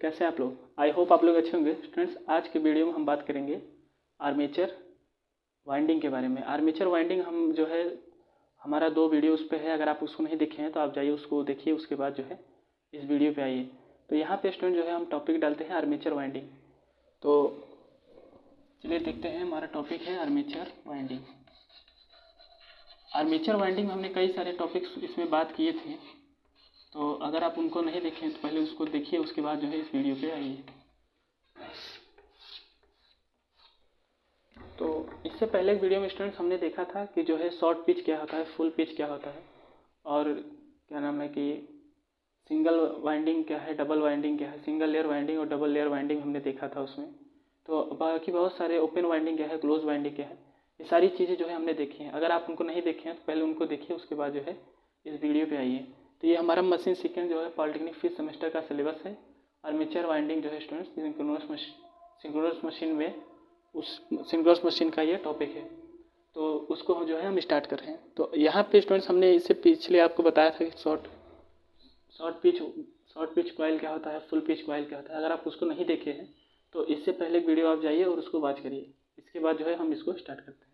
कैसे हैं आप लोग। आई होप आप लोग अच्छे होंगे। स्टूडेंट्स, आज के वीडियो में हम बात करेंगे आर्मेचर वाइंडिंग के बारे में। आर्मेचर वाइंडिंग हम जो है हमारा 2 वीडियो उस पर है, अगर आप उसको नहीं देखे हैं तो आप जाइए उसको देखिए, उसके बाद जो है इस वीडियो पे आइए। तो यहाँ पे स्टूडेंट जो है हम टॉपिक डालते हैं आर्मेचर वाइंडिंग। तो चलिए देखते हैं, हमारा टॉपिक है आर्मेचर वाइंडिंग। आर्मेचर वाइंडिंग में हमने कई सारे टॉपिक्स इसमें बात किए थे, तो अगर आप उनको नहीं देखें तो पहले उसको देखिए, उसके बाद जो है इस वीडियो पे आइए। तो इससे पहले एक वीडियो में स्टूडेंट्स हमने देखा था कि जो है शॉर्ट पिच क्या होता है, फुल पिच क्या होता है, और क्या नाम है कि सिंगल वाइंडिंग क्या है, डबल वाइंडिंग क्या है, सिंगल लेयर वाइंडिंग और डबल लेयर वाइंडिंग हमने देखा था उसमें। तो बाकी बहुत सारे ओपन वाइंडिंग क्या है, क्लोज वाइंडिंग क्या है, ये सारी चीज़ें जो है हमने देखी हैं। अगर आप उनको नहीं देखे हैं तो पहले उनको देखिए, उसके बाद जो है इस वीडियो पे आइए। तो ये हमारा मशीन सेकेंड जो है पॉलिटेक्निक 5th सेमेस्टर का सिलेबस है। आर्मेचर वाइंडिंग जो है स्टूडेंट्स सिंक्रोनस मशीन में, उस सिंक्रोनस मशीन का ये टॉपिक है। तो उसको हम जो है हम स्टार्ट कर रहे हैं। तो यहाँ पे स्टूडेंट्स हमने इससे पिछले आपको बताया था कि शॉर्ट पिच कॉइल क्या होता है, फुल पिच कॉइल क्या होता है। अगर आप उसको नहीं देखे हैं तो इससे पहले वीडियो आप जाइए और उसको वॉच करिए, इसके बाद जो है हम इसको स्टार्ट करते हैं।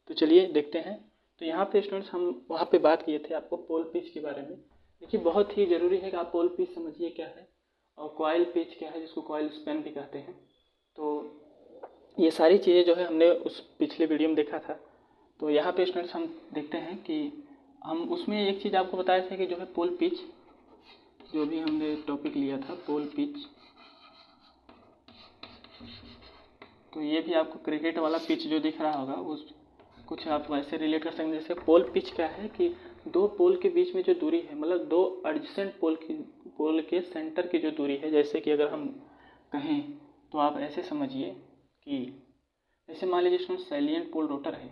तो चलिए देखते हैं। तो यहाँ पे स्टूडेंट्स हम वहाँ पे बात किए थे आपको पोल पिच के बारे में। देखिए, बहुत ही ज़रूरी है कि आप पोल पिच समझिए क्या है, और कॉइल पिच क्या है, जिसको कॉइल स्पैन भी कहते हैं। तो ये सारी चीज़ें जो है हमने उस पिछले वीडियो में देखा था। तो यहाँ पे स्टूडेंट्स हम देखते हैं कि हम उसमें एक चीज़ आपको बताया था कि जो है पोल पिच, जो भी हमने टॉपिक लिया था पोल पिच, तो ये भी आपको क्रिकेट वाला पिच जो दिख रहा होगा उस कुछ आप वैसे रिलेट कर सकते हैं। जैसे पोल पिच क्या है कि 2 पोल के बीच में जो दूरी है, मतलब 2 एडजेसेंट पोल के सेंटर की जो दूरी है, जैसे कि अगर हम कहें तो आप ऐसे समझिए कि जैसे मान लीजिए स्टूडेंट सैलिएंट पोल रोटर है।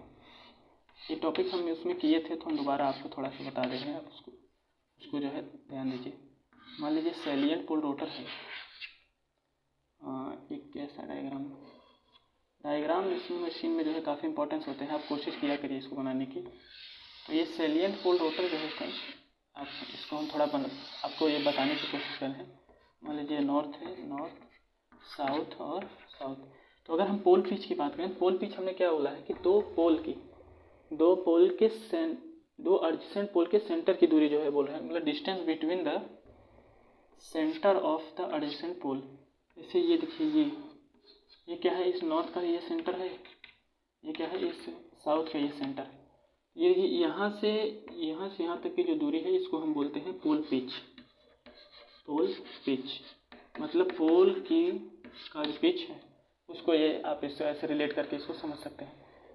ये टॉपिक हम उसमें किए थे, तो हम दोबारा आपको थोड़ा सा बता दे रहे हैं, आप उसको जो है ध्यान दीजिए। मान लीजिए सैलिएंट पोल रोटर है। एक कैसा डायग्राम इसमें मशीन में जो है काफ़ी इंपॉर्टेंस होते हैं, आप कोशिश किया करिए इसको बनाने की। तो ये सैलिएंट पोल रोटर जो है फ्रेंड्स, आप इसको हम थोड़ा आपको ये बताने की कोशिश कर रहे हैं। मान लीजिए नॉर्थ है, नॉर्थ, साउथ और साउथ। तो अगर हम पोल पिच की बात करें, पोल पिच हमने क्या बोला है कि 2 एडजेसेंट पोल के सेंटर की दूरी जो है बोल रहे हैं, मतलब distance between the centre of the adjacent pole. जैसे ये देखिए, ये क्या है, इस नॉर्थ का ये सेंटर है, ये क्या है, इस साउथ का ये सेंटर है। ये यहाँ से यहाँ तक की जो दूरी है, इसको हम बोलते हैं पोल पिच। पोल पिच मतलब पोल की का जो पिच है उसको, ये आप इससे ऐसे रिलेट करके इसको समझ सकते हैं।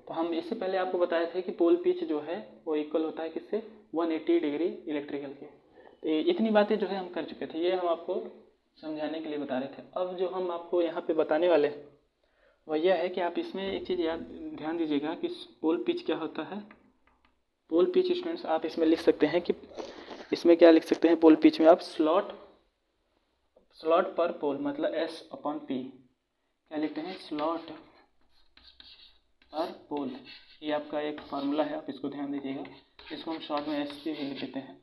तो हम इससे पहले आपको बताए थे कि पोल पिच जो है वो इक्वल होता है किससे, 180 डिग्री इलेक्ट्रिकल के। तो इतनी बातें जो है हम कर चुके थे, ये हम आपको समझाने के लिए बता रहे थे। अब जो हम आपको यहाँ पे बताने वाले हैं वह यह है कि आप इसमें एक चीज़ ध्यान दीजिएगा कि पोल पिच क्या होता है। पोल पिच स्टूडेंट्स आप इसमें लिख सकते हैं कि इसमें क्या लिख सकते हैं, पोल पिच में आप स्लॉट पर पोल मतलब S/P क्या लिखते हैं, स्लॉट पर पोल। ये आपका एक फार्मूला है, आप इसको ध्यान दीजिएगा। इसको हम शॉर्ट में SP भी लिख देते हैं।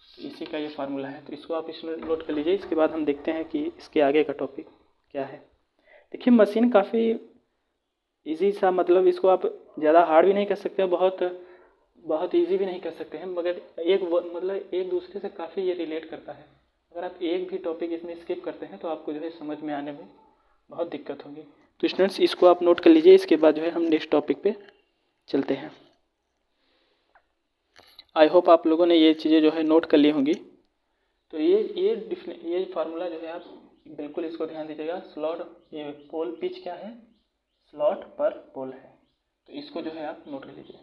तो इसी का ये फार्मूला है, तो इसको आप इसमें नोट कर लीजिए। इसके बाद हम देखते हैं कि इसके आगे का टॉपिक क्या है। देखिए, मशीन काफ़ी इजी सा, मतलब इसको आप ज़्यादा हार्ड भी नहीं कर सकते, बहुत इजी भी नहीं कर सकते हैं, मगर एक दूसरे से काफ़ी ये रिलेट करता है। अगर आप एक भी टॉपिक इसमें स्किप करते हैं तो आपको जो है समझ में आने में बहुत दिक्कत होगी। तो स्टूडेंट्स, इसको आप नोट कर लीजिए। इसके बाद जो है हम नेक्स्ट टॉपिक पे चलते हैं। आई होप आप लोगों ने ये चीज़ें जो है नोट कर ली होंगी। तो ये फार्मूला जो है आप बिल्कुल इसको ध्यान दीजिएगा। ये पोल पिच क्या है, स्लॉट पर पोल है, तो इसको जो है आप नोट कर लीजिए।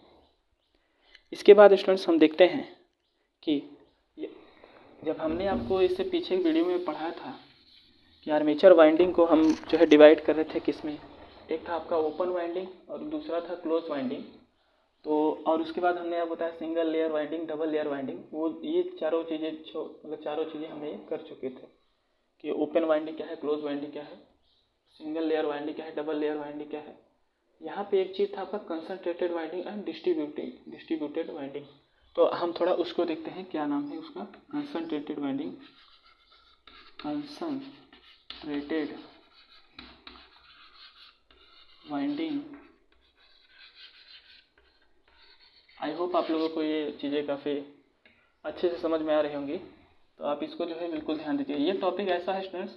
इसके बाद स्टूडेंट्स हम देखते हैं कि जब हमने आपको इससे पीछे वीडियो में पढ़ाया था कि आर्मेचर वाइंडिंग को हम जो है डिवाइड कर रहे थे किसमें, एक था आपका ओपन वाइंडिंग और दूसरा था क्लोज वाइंडिंग। तो और उसके बाद हमने आप बताया single layer winding, double layer winding, वो ये चारों चीज़ें हमने कर चुके थे कि ओपन वाइंडिंग क्या है, क्लोज वाइंडिंग क्या है, सिंगल लेयर वाइंडिंग क्या है, डबल लेयर वाइंडिंग क्या है। यहाँ पे एक चीज़ था आपका concentrated winding and distributed winding. तो हम थोड़ा उसको देखते हैं, क्या नाम है उसका, concentrated concentrated winding. I hope आप लोगों को ये चीज़ें काफ़ी अच्छे से समझ में आ रही होंगी, तो आप इसको जो है बिल्कुल ध्यान दीजिए। ये टॉपिक ऐसा है स्टूडेंट्स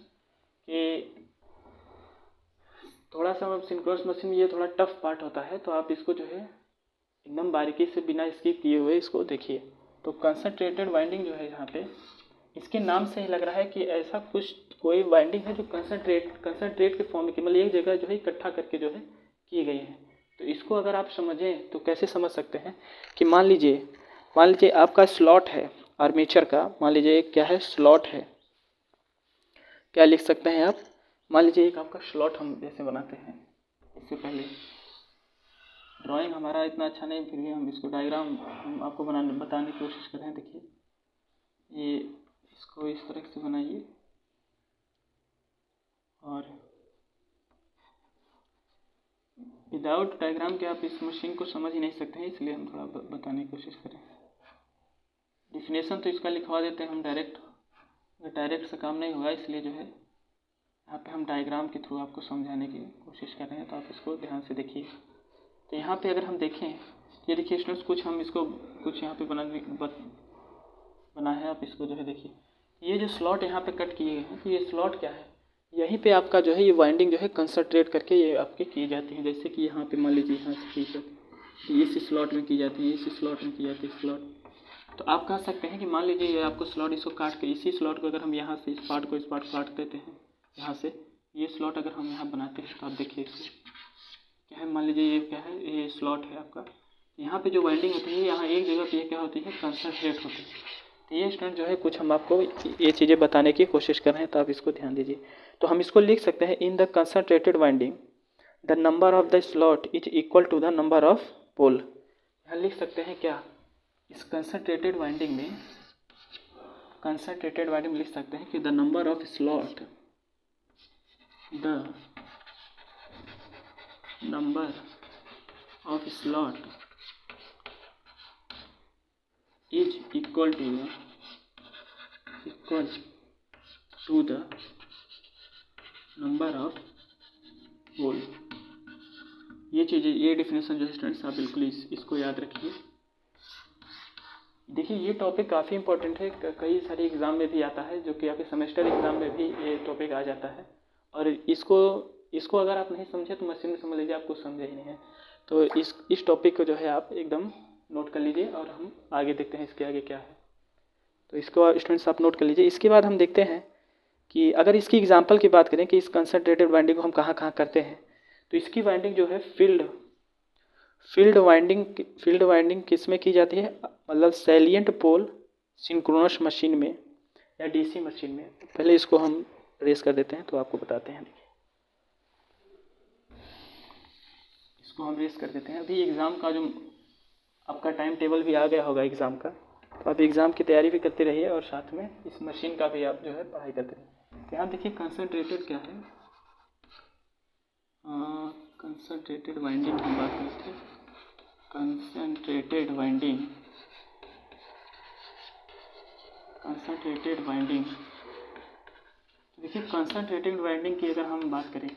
कि थोड़ा सा सिंक्रोनस मशीन में ये थोड़ा टफ पार्ट होता है, तो आप इसको जो है एकदम बारीकी से बिना स्किप किए हुए इसको देखिए। तो कंसंट्रेटेड वाइंडिंग जो है यहाँ पे, इसके नाम से ही लग रहा है कि ऐसा कुछ कोई वाइंडिंग है जो कंसंट्रेट के फॉर्म में, मतलब एक जगह जो है इकट्ठा करके जो है की गई है। तो इसको अगर आप समझें तो कैसे समझ सकते हैं कि मान लीजिए आपका स्लॉट है आर्मेचर का, मान लीजिए क्या है, स्लॉट है। क्या लिख सकते हैं आप, मान लीजिए एक आपका स्लॉट हम जैसे बनाते हैं, इससे पहले ड्राइंग हमारा इतना अच्छा नहीं, फिर भी हम इसको डायग्राम हम आपको बताने की कोशिश कर रहे हैं। देखिए ये इसको इस तरह से बनाइए, और विदाउट डायग्राम के आप इस मशीन को समझ ही नहीं सकते हैं, इसलिए हम थोड़ा बताने की कोशिश करें। डिफिनेशन तो इसका लिखवा देते हैं हम डायरेक्ट से काम नहीं होगा, इसलिए जो है यहाँ पे हम डायग्राम के थ्रू आपको समझाने की कोशिश कर रहे हैं, तो आप इसको ध्यान से देखिए। तो यहाँ पे अगर हम देखें, ये देखिए स्टूडेंट्स, कुछ हम इसको कुछ यहाँ पे बना है, आप इसको जो है देखिए, ये जो स्लॉट यहाँ पे कट किए गए हैं, तो ये स्लॉट क्या है, यहीं पे आपका जो है ये वाइंडिंग जो है कंसंट्रेट करके ये आपके की जाती है। जैसे कि यहाँ पे मान लीजिए यहाँ से की इस स्लॉट में की जाती है, इस स्लॉट में की जाती है स्लॉट। तो आप कह सकते हैं कि मान लीजिए ये आपको स्लॉट, इसको काट के इसी स्लॉट को अगर हम यहाँ से इस पार्ट काट देते हैं, यहाँ से ये स्लॉट अगर हम यहाँ बनाते हैं, तो आप देखिए इसको क्या है, मान लीजिए ये क्या है, ये स्लॉट है आपका। यहाँ पे जो वाइंडिंग होती है यहाँ एक जगह पे क्या होती है, कंसंट्रेट होती है। तो ये स्टूडेंट जो है कुछ हम आपको ये चीज़ें बताने की कोशिश कर रहे हैं, तो आप इसको ध्यान दीजिए। तो हम इसको लिख सकते हैं, in the concentrated winding the number of the slot is equal to the number of pole. यहाँ लिख सकते हैं क्या, इस कंसंट्रेटेड वाइंडिंग में लिख सकते हैं कि the number of slot is equal to the number of hole। ये चीज़ें, ये डिफिनेशन जो है स्टूडेंट्स आप बिल्कुल इसको याद रखिए। देखिए ये टॉपिक काफ़ी इंपॉर्टेंट है, कई सारे एग्ज़ाम में भी आता है, जो कि आपके सेमेस्टर एग्ज़ाम में भी ये टॉपिक आ जाता है। और इसको अगर आप नहीं समझे तो मशीन में समझ लीजिए आपको समझे ही नहीं है। तो इस टॉपिक को जो है आप एकदम नोट कर लीजिए, और हम आगे देखते हैं इसके आगे क्या है। तो इसको स्टूडेंट्स आप नोट कर लीजिए। इसके बाद हम देखते हैं कि अगर इसकी एग्जांपल की बात करें कि इस कंसंट्रेटेड वाइंडिंग को हम कहाँ कहाँ करते हैं, तो इसकी वाइंडिंग जो है फील्ड वाइंडिंग किस में की जाती है, मतलब सैलिएंट पोल सिंक्रोनस मशीन में या डीसी मशीन में। पहले इसको हम रेस कर देते हैं तो आपको बताते हैं। इसको हम रेस कर देते हैं। अभी एग्ज़ाम का जो आपका टाइम टेबल भी आ गया होगा एग्ज़ाम का, तो आप एग्ज़ाम की तैयारी भी करते रहिए और साथ में इस मशीन का भी आप जो है पढ़ाई करते रहिए। तो यहाँ देखिए कंसंट्रेटेड क्या है, कंसंट्रेटेड वाइंडिंग की बात करते हैं। कंसंट्रेटेड वाइंडिंग देखिए, कंसंट्रेटेड वाइंडिंग की अगर हम बात करें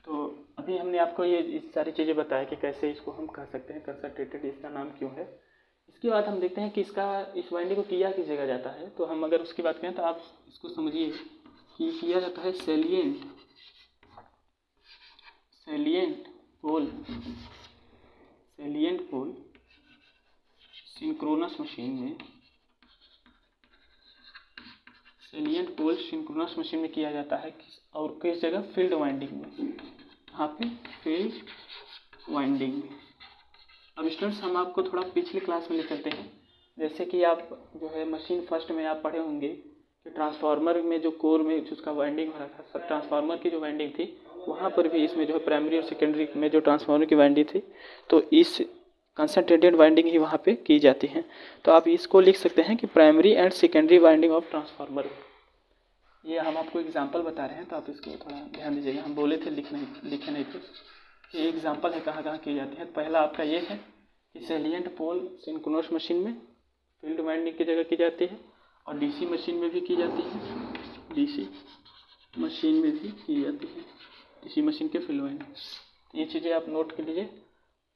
तो अभी हमने आपको ये सारी चीज़ें बताया कि कैसे इसको हम कह सकते हैं कंसंट्रेटेड, इसका नाम क्यों है। इसके बाद हम देखते हैं कि इस वाइंडिंग को किया किस जगह जाता है। तो हम अगर उसकी बात करें तो आप इसको समझिए कि किया जाता है सैलिएंट पोल सिंक्रोनस मशीन में। सैलिएंट पोल सिंक्रोनस मशीन में किया जाता है, और किस जगह, फील्ड वाइंडिंग में। यहाँ पे फील्ड वाइंडिंग में। अब स्टूडेंट्स हम आपको थोड़ा पिछले क्लास में ले चलते हैं। जैसे कि आप जो है मशीन फर्स्ट में आप पढ़े होंगे कि ट्रांसफार्मर में जो कोर में जिसका वाइंडिंग हो रहा था, सब ट्रांसफार्मर की जो वाइंडिंग थी, वहाँ पर भी इसमें जो है प्राइमरी और सेकेंडरी में जो ट्रांसफार्मर की वाइंडिंग थी, तो इस कंसंट्रेटेड वाइंडिंग ही वहाँ पे की जाती है। तो आप इसको लिख सकते हैं कि primary and secondary winding of transformer. ये हम आपको एग्जांपल बता रहे हैं, तो आप इसको थोड़ा ध्यान दीजिएगा। हम बोले थे लिखे नहीं थे, ये एग्जांपल है कहाँ कहाँ की जाती है। पहला आपका ये है कि सैलिएंट पोल सिंक्रोनस मशीन में फील्ड वाइंडिंग की जगह की जाती है, और डीसी मशीन में भी की जाती है, डीसी मशीन में भी की जाती है, इसी मशीन के फील्ड वाइंडिंग। ये चीज़ें आप नोट कर लीजिए।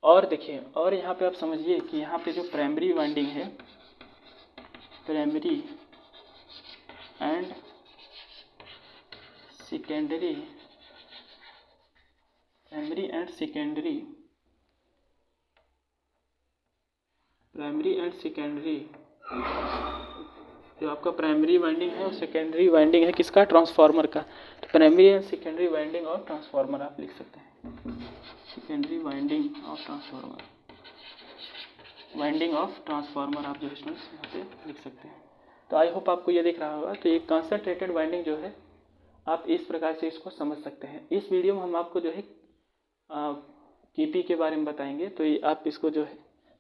और देखिए, और यहाँ पे आप समझिए कि यहाँ पे जो प्राइमरी वाइंडिंग है, primary and secondary, primary and secondary, primary and secondary, जो आपका प्राइमरी वाइंडिंग है और सेकेंडरी वाइंडिंग है किसका, ट्रांसफार्मर का। तो प्राइमरी एंड सेकेंडरी वाइंडिंग और ट्रांसफार्मर आप लिख सकते हैं, secondary winding of transformer, winding of transformer आप जो है स्टूडेंट्स यहाँ पे लिख सकते हैं। तो आई होप आपको ये दिख रहा होगा। तो ये कंसंट्रेटेड वाइंडिंग जो है आप इस प्रकार से इसको समझ सकते हैं। इस वीडियो में हम आपको जो है कीपी के बारे में बताएंगे, तो ये आप इसको जो है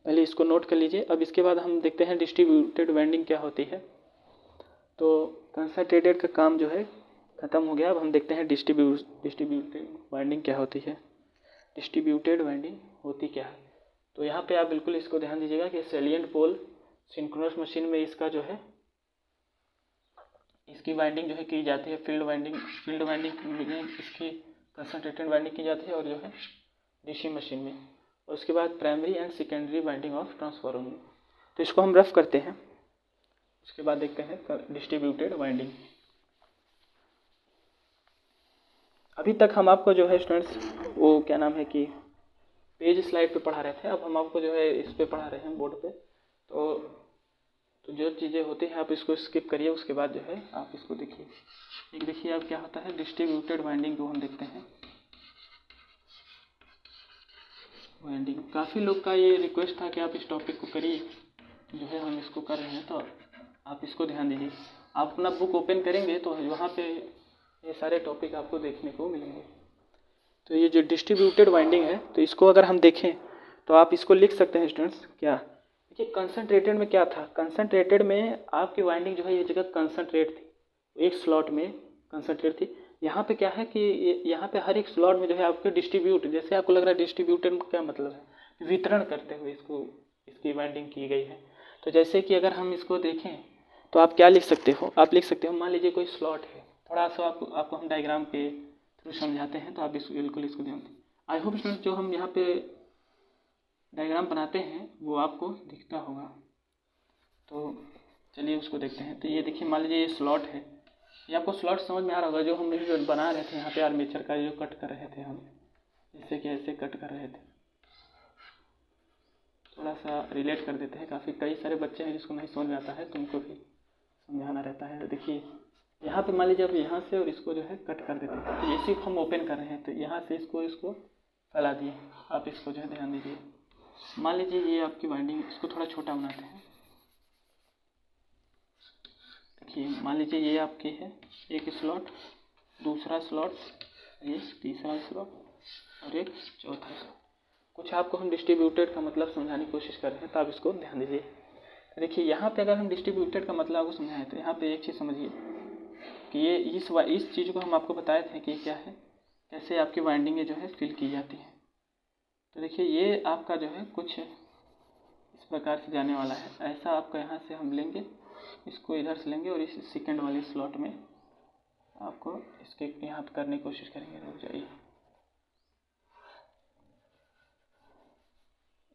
पहले इसको नोट कर लीजिए। अब इसके बाद हम देखते हैं डिस्ट्रीब्यूटेड वाइंडिंग क्या होती है। तो कंसंट्रेटेड का काम जो है ख़त्म हो गया। अब हम देखते हैं डिस्ट्रीब्यूटेड वाइंडिंग क्या होती है। डिस्ट्रीब्यूटेड वाइंडिंग होती क्या है, तो यहाँ पे आप बिल्कुल इसको ध्यान दीजिएगा कि सैलिएंट पोल सिंक्रोनस मशीन में इसका जो है इसकी वाइंडिंग जो है की जाती है, फील्ड वाइंडिंग में इसकी कंसंट्रेटेड वाइंडिंग की जाती है, और जो है डीसी मशीन में। और उसके बाद primary and secondary winding of transformer में। तो इसको हम रफ करते हैं, उसके बाद देखते हैं डिस्ट्रीब्यूटेड वाइंडिंग। अभी तक हम आपको जो है स्टूडेंट्स वो क्या नाम है कि पेज स्लाइड पे पढ़ा रहे थे, अब हम आपको जो है इस पे पढ़ा रहे हैं बोर्ड पे। तो जो चीज़ें होती हैं आप इसको स्किप करिए, उसके बाद जो है आप इसको देखिए। एक देखिए अब क्या होता है डिस्ट्रीब्यूटेड वाइंडिंग को हम देखते हैं। वाइंडिंग, काफ़ी लोग का ये रिक्वेस्ट था कि आप इस टॉपिक को करिए, जो है हम इसको कर रहे हैं, तो आप इसको ध्यान दीजिए। आप अपना बुक ओपन करेंगे तो वहाँ पे ये सारे टॉपिक आपको देखने को मिलेंगे। तो ये जो डिस्ट्रीब्यूटेड वाइंडिंग है, तो इसको अगर हम देखें तो आप इसको लिख सकते हैं स्टूडेंट्स। क्या देखिए, कंसंट्रेटेड में क्या था, कंसंट्रेटेड में आपकी वाइंडिंग जो है ये जगह कंसंट्रेट थी, एक स्लॉट में कंसंट्रेट थी। यहाँ पे क्या है कि यहाँ पे हर एक स्लॉट में जो है आपके डिस्ट्रीब्यूट, जैसे आपको लग रहा है डिस्ट्रीब्यूटेड क्या मतलब है, वितरण करते हुए इसको इसकी वाइंडिंग की गई है। तो जैसे कि अगर हम इसको देखें तो आप क्या लिख सकते हो, आप लिख सकते हो मान लीजिए कोई स्लॉट है, थोड़ा सा आपको हम डायग्राम के थ्रू समझाते हैं, तो आप बिल्कुल इसको ध्यान दें। आई होप स्टूडेंट जो हम यहाँ पे डायग्राम बनाते हैं वो आपको दिखता होगा। तो चलिए उसको देखते हैं। तो ये देखिए मान लीजिए ये स्लॉट है, ये आपको स्लॉट समझ में आ रहा होगा। जो हम जो बना रहे थे यहाँ पे आर्मेचर का जो कट कर रहे थे हम, जैसे कि ऐसे कट कर रहे थे, थोड़ा सा रिलेट कर देते हैं। काफ़ी कई सारे बच्चे हैं जिसको नहीं समझ में आता है, तो उनको भी समझाना रहता है। तो देखिए यहाँ पे मान लीजिए अब यहाँ से और इसको जो है कट कर देते हैं, तो इसी को हम ओपन कर रहे हैं, तो यहाँ से इसको फैला दिए। आप इसको जो है ध्यान दीजिए। मान लीजिए ये आपकी वाइंडिंग, इसको थोड़ा छोटा बनाते हैं। देखिए मान लीजिए ये आपकी है एक स्लॉट, दूसरा स्लॉट, ये तीसरा स्लॉट और एक चौथा स्लॉट। कुछ आपको हम डिस्ट्रीब्यूटेड का मतलब समझाने की कोशिश कर रहे हैं, तो आप इसको ध्यान दीजिए। देखिए यहाँ पे अगर हम डिस्ट्रीब्यूटेड का मतलब आपको समझाएं, तो यहाँ पे एक चीज़ समझिए कि ये इस चीज़ को हम आपको बताए थे कि क्या है, कैसे आपकी वाइंडिंगें जो है फिल की जाती हैं। तो देखिए ये आपका जो है कुछ इस प्रकार से जाने वाला है। ऐसा आपका यहाँ से हम लेंगे, इसको इधर से लेंगे और इस सेकंड वाले स्लॉट में आपको इसके यहाँ पे करने की कोशिश करेंगे। रुक जाइए,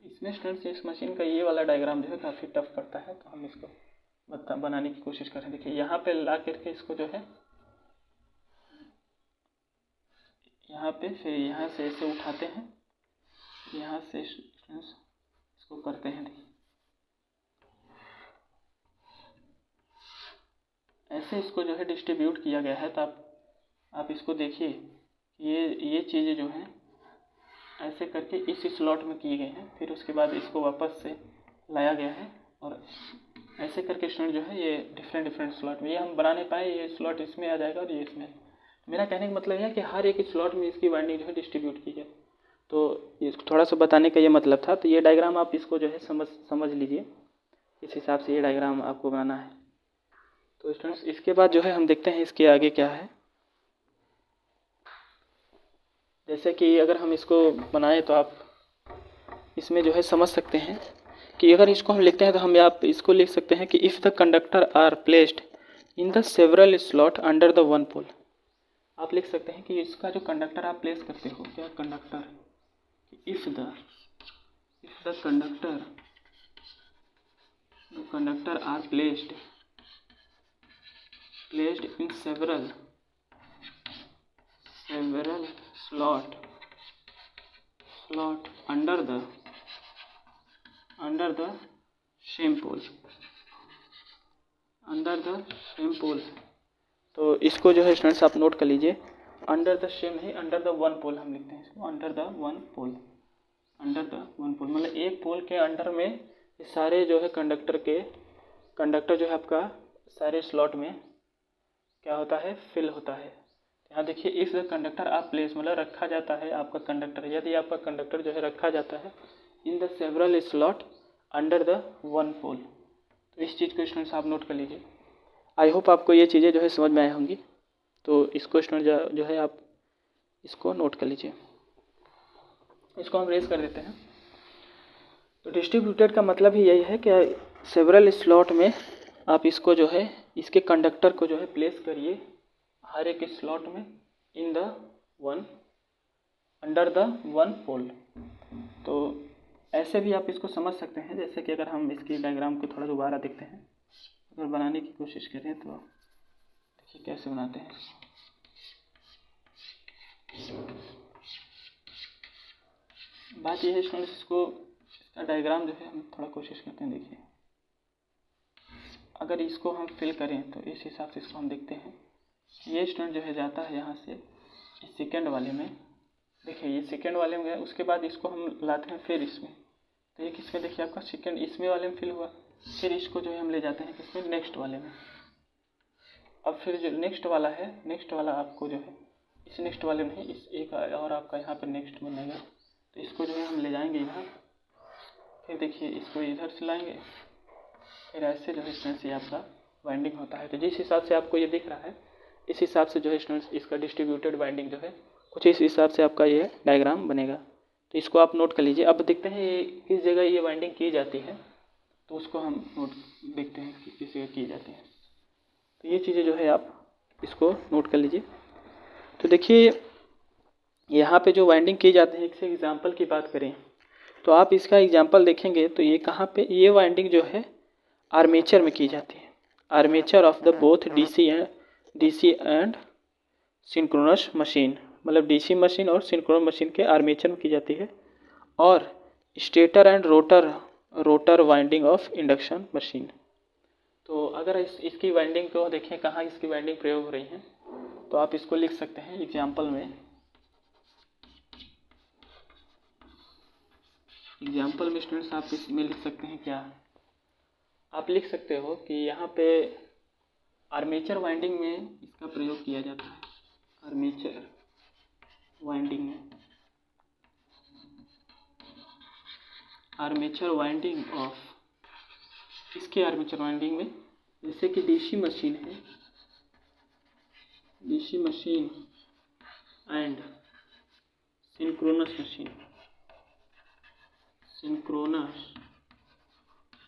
इसमें स्टूडेंट्स इस मशीन का ये वाला डायग्राम जो है काफ़ी टफ पड़ता है, तो हम इसको बनाने की कोशिश करें। देखिए यहाँ पे ला करके इसको जो है यहाँ पे, फिर यहाँ से ऐसे उठाते हैं, यहाँ से स्टूडेंट्स इसको करते हैं। देखिए ऐसे इसको जो है डिस्ट्रीब्यूट किया गया है। तो आप इसको देखिए, ये चीज़ें जो हैं ऐसे करके इस स्लॉट में किए गए हैं, फिर उसके बाद इसको वापस से लाया गया है, और ऐसे करके स्टूडेंट जो है ये डिफरेंट स्लॉट में, ये हम बना नहीं पाए, ये स्लॉट इसमें आ जाएगा और ये इसमें। मेरा कहने का मतलब है कि हर एक स्लॉट में इसकी वाइंडिंग जो है डिस्ट्रीब्यूट की है। तो इसको थोड़ा सा बताने का ये मतलब था। तो ये डायग्राम आप इसको जो है समझ लीजिए, इस हिसाब से ये डायग्राम आपको बनाना है। तो स्टूडेंट्स इसके बाद जो है हम देखते हैं इसके आगे क्या है। जैसे कि अगर हम इसको बनाएं तो आप इसमें जो है समझ सकते हैं कि अगर इसको हम लिखते हैं तो हम आप इसको लिख सकते हैं कि if the conductor are placed in the several slot under the one pole. आप लिख सकते हैं कि इसका जो कंडक्टर आप प्लेस करते हो, क्या conductor, if the conductor are placed in several slot under the same pole, तो इसको जो है स्टूडेंट्स आप नोट कर लीजिए, अंडर द सेम नहीं, अंडर द वन पोल हम लिखते हैं इसको, अंडर द वन पोल मतलब एक पोल के अंडर में ये सारे जो है कंडक्टर जो है आपका सारे स्लॉट में क्या होता है, फिल होता है। यहाँ देखिए, इफ द कंडक्टर आप प्लेस मतलब रखा जाता है आपका कंडक्टर, यदि आपका कंडक्टर जो है रखा जाता है in the several slot under the one pole, तो इस चीज़ को स्टूडेंट्स आप नोट कर लीजिए। आई होप आपको ये चीज़ें जो है समझ में आई होंगी, तो इसको स्टूडेंट जो है आप इसको नोट कर लीजिए। इसको हम रेज कर देते हैं। तो डिस्ट्रीब्यूटेड का मतलब ही यही है कि सेवरल स्लॉट में आप इसको जो है इसके कंडक्टर को जो है प्लेस करिए हर एक स्लॉट में in the one under the one pole. तो ऐसे भी आप इसको समझ सकते हैं, जैसे कि अगर हम इसकी डायग्राम को थोड़ा दोबारा देखते हैं, अगर बनाने की कोशिश करें तो देखिए कैसे बनाते हैं। बात यह है स्टूडेंट्स, इसका डायग्राम जो है हम थोड़ा कोशिश करते हैं। देखिए, अगर इसको हम फिल करें तो इस हिसाब से इसको हम देखते हैं। ये स्टूडेंट जो है जाता है यहाँ से इस सेकेंड वाले में, देखिए ये सेकेंड वाले में गया, उसके बाद इसको हम लाते हैं फिर इसमें, तो ये किसमें, देखिए आपका सेकेंड इसमें वाले में फिल हुआ, फिर इसको जो है हम ले जाते हैं किसमें, नेक्स्ट वाले में। अब फिर जो नेक्स्ट वाला है, नेक्स्ट वाला आपको जो है इस नेक्स्ट वाले में इस एक और आपका यहाँ पर नेक्स्ट बनेगा, तो इसको जो है हम ले जाएंगे इधर, फिर देखिए इसको इधर से लाएंगे, फिर ऐसे जो है स्टूडेंट्स ये आपका वाइंडिंग होता है। तो जिस हिसाब से आपको ये दिख रहा है इस हिसाब से जो है स्टूडेंट्स इसका डिस्ट्रीब्यूटेड वाइंडिंग जो है कुछ इस हिसाब से आपका ये डायग्राम बनेगा। तो इसको आप नोट कर लीजिए। अब देखते हैं ये किस जगह ये वाइंडिंग की जाती है, तो उसको हम देखते हैं कि किस जगह की जाती है। तो ये चीज़ें जो है आप इसको नोट कर लीजिए। तो देखिए यहाँ पे जो वाइंडिंग की जाती है, इससे एग्जाम्पल की बात करें तो आप इसका एग्जाम्पल देखेंगे तो ये कहाँ पे, ये वाइंडिंग जो है आर्मेचर में की जाती है। Armature of the both DC and synchronous machine, मतलब डीसी मशीन और सिंक्रोनस मशीन के आर्मेचर में की जाती है। और stator and rotor winding of induction machine. तो अगर इसकी वाइंडिंग को देखें कहाँ इसकी वाइंडिंग प्रयोग हो रही है, तो आप इसको लिख सकते हैं एग्जाम्पल में स्टूडेंट्स आप इसमें लिख सकते हैं क्या, आप लिख सकते हो कि यहाँ पे आर्मेचर वाइंडिंग में इसका प्रयोग किया जाता है। आर्मेचर वाइंडिंग में, आर्मेचर वाइंडिंग ऑफ, इसके आर्मेचर वाइंडिंग में जैसे कि डीसी मशीन है, DC machine and synchronous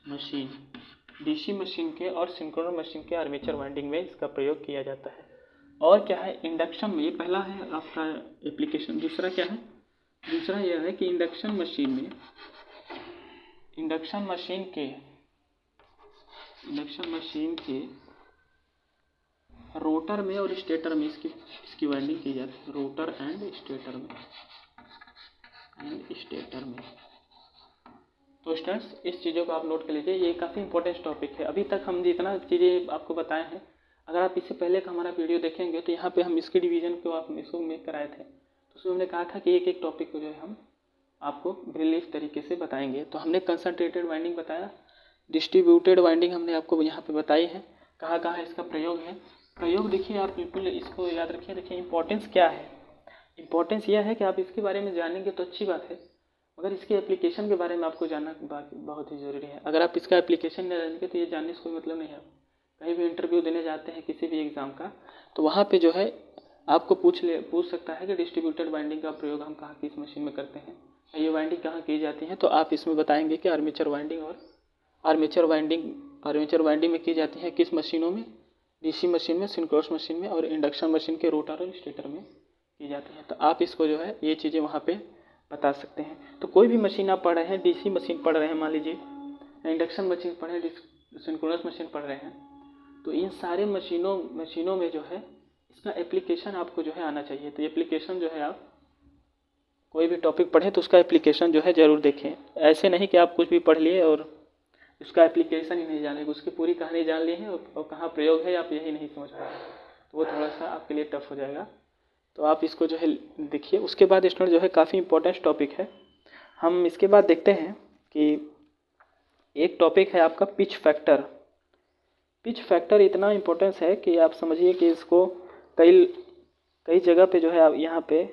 machine, DC machine के और सिंक्रोनस मशीन के आर्मेचर वाइंडिंग में इसका प्रयोग किया जाता है। और क्या है, इंडक्शन में, ये पहला है आपका एप्लीकेशन। दूसरा क्या है, दूसरा यह है कि इंडक्शन मशीन के रोटर में और स्टेटर में इसकी वाइंडिंग की जाती है, रोटर एंड स्टेटर में। तो स्टूडेंट्स इस चीज़ों को आप नोट कर लीजिए, ये काफ़ी इंपॉर्टेंट टॉपिक है। अभी तक हम जितना चीज़ें आपको बताए हैं, अगर आप इससे पहले का हमारा वीडियो देखेंगे तो यहाँ पे हम इसके डिवीज़न को आप इसको में कराए थे, तो उसमें हमने कहा था कि एक एक टॉपिक को जो है हम आपको ब्रीफ तरीके से बताएंगे। तो हमने कंसंट्रेटेड वाइंडिंग बताया, डिस्ट्रीब्यूटेड वाइंडिंग हमने आपको यहाँ पे बताई है, कहाँ कहाँ इसका प्रयोग है। प्रयोग देखिए आप बिल्कुल इसको याद रखिए। देखिए इंपॉर्टेंस क्या है, इंपॉर्टेंस यह है कि आप इसके बारे में जानेंगे तो अच्छी बात है, मगर इसके एप्लीकेशन के बारे में आपको जानना बहुत ही ज़रूरी है। अगर आप इसका एप्लीकेशन नहीं जानेंगे तो ये जानने से कोई मतलब नहीं है। कहीं भी इंटरव्यू देने जाते हैं किसी भी एग्ज़ाम का, तो वहाँ पे जो है आपको पूछ सकता है कि डिस्ट्रीब्यूटेड वाइंडिंग का प्रयोग हम कहाँ किस मशीन में करते हैं, ये वाइंडिंग कहाँ की जाती है, तो आप इसमें बताएंगे कि आर्मेचर वाइंडिंग में की जाती है किस मशीनों में, डीसी मशीन में, सिंक्रोनस मशीन में और इंडक्शन मशीन के रोटर और स्टेटर में की जाती है। तो आप इसको जो है ये चीज़ें वहाँ पे बता सकते हैं। तो कोई भी मशीन आप पढ़ रहे हैं, डीसी मशीन पढ़ रहे हैं मान लीजिए, इंडक्शन मशीन पढ़ रहे हैं, सिंक्रोनस मशीन पढ़ रहे हैं, तो इन सारे मशीनों में जो है इसका एप्लीकेशन आपको जो है आना चाहिए। तो एप्लीकेशन जो है आप कोई भी टॉपिक पढ़ें तो उसका एप्लीकेशन जो है ज़रूर देखें। ऐसे नहीं कि आप कुछ भी पढ़ लिए और उसका एप्लीकेशन ही नहीं जाने, उसकी पूरी कहानी जान ली है और कहाँ प्रयोग है आप यही नहीं समझ पाए, तो वो थोड़ा सा आपके लिए टफ हो जाएगा। तो आप इसको जो है देखिए। उसके बाद स्टूडेंट जो है काफ़ी इंपॉर्टेंट टॉपिक है। हम इसके बाद देखते हैं कि एक टॉपिक है आपका पिच फैक्टर। पिच फैक्टर इतना इम्पोर्टेंस है कि आप समझिए कि इसको कई कई जगह पे जो है आप यहाँ पे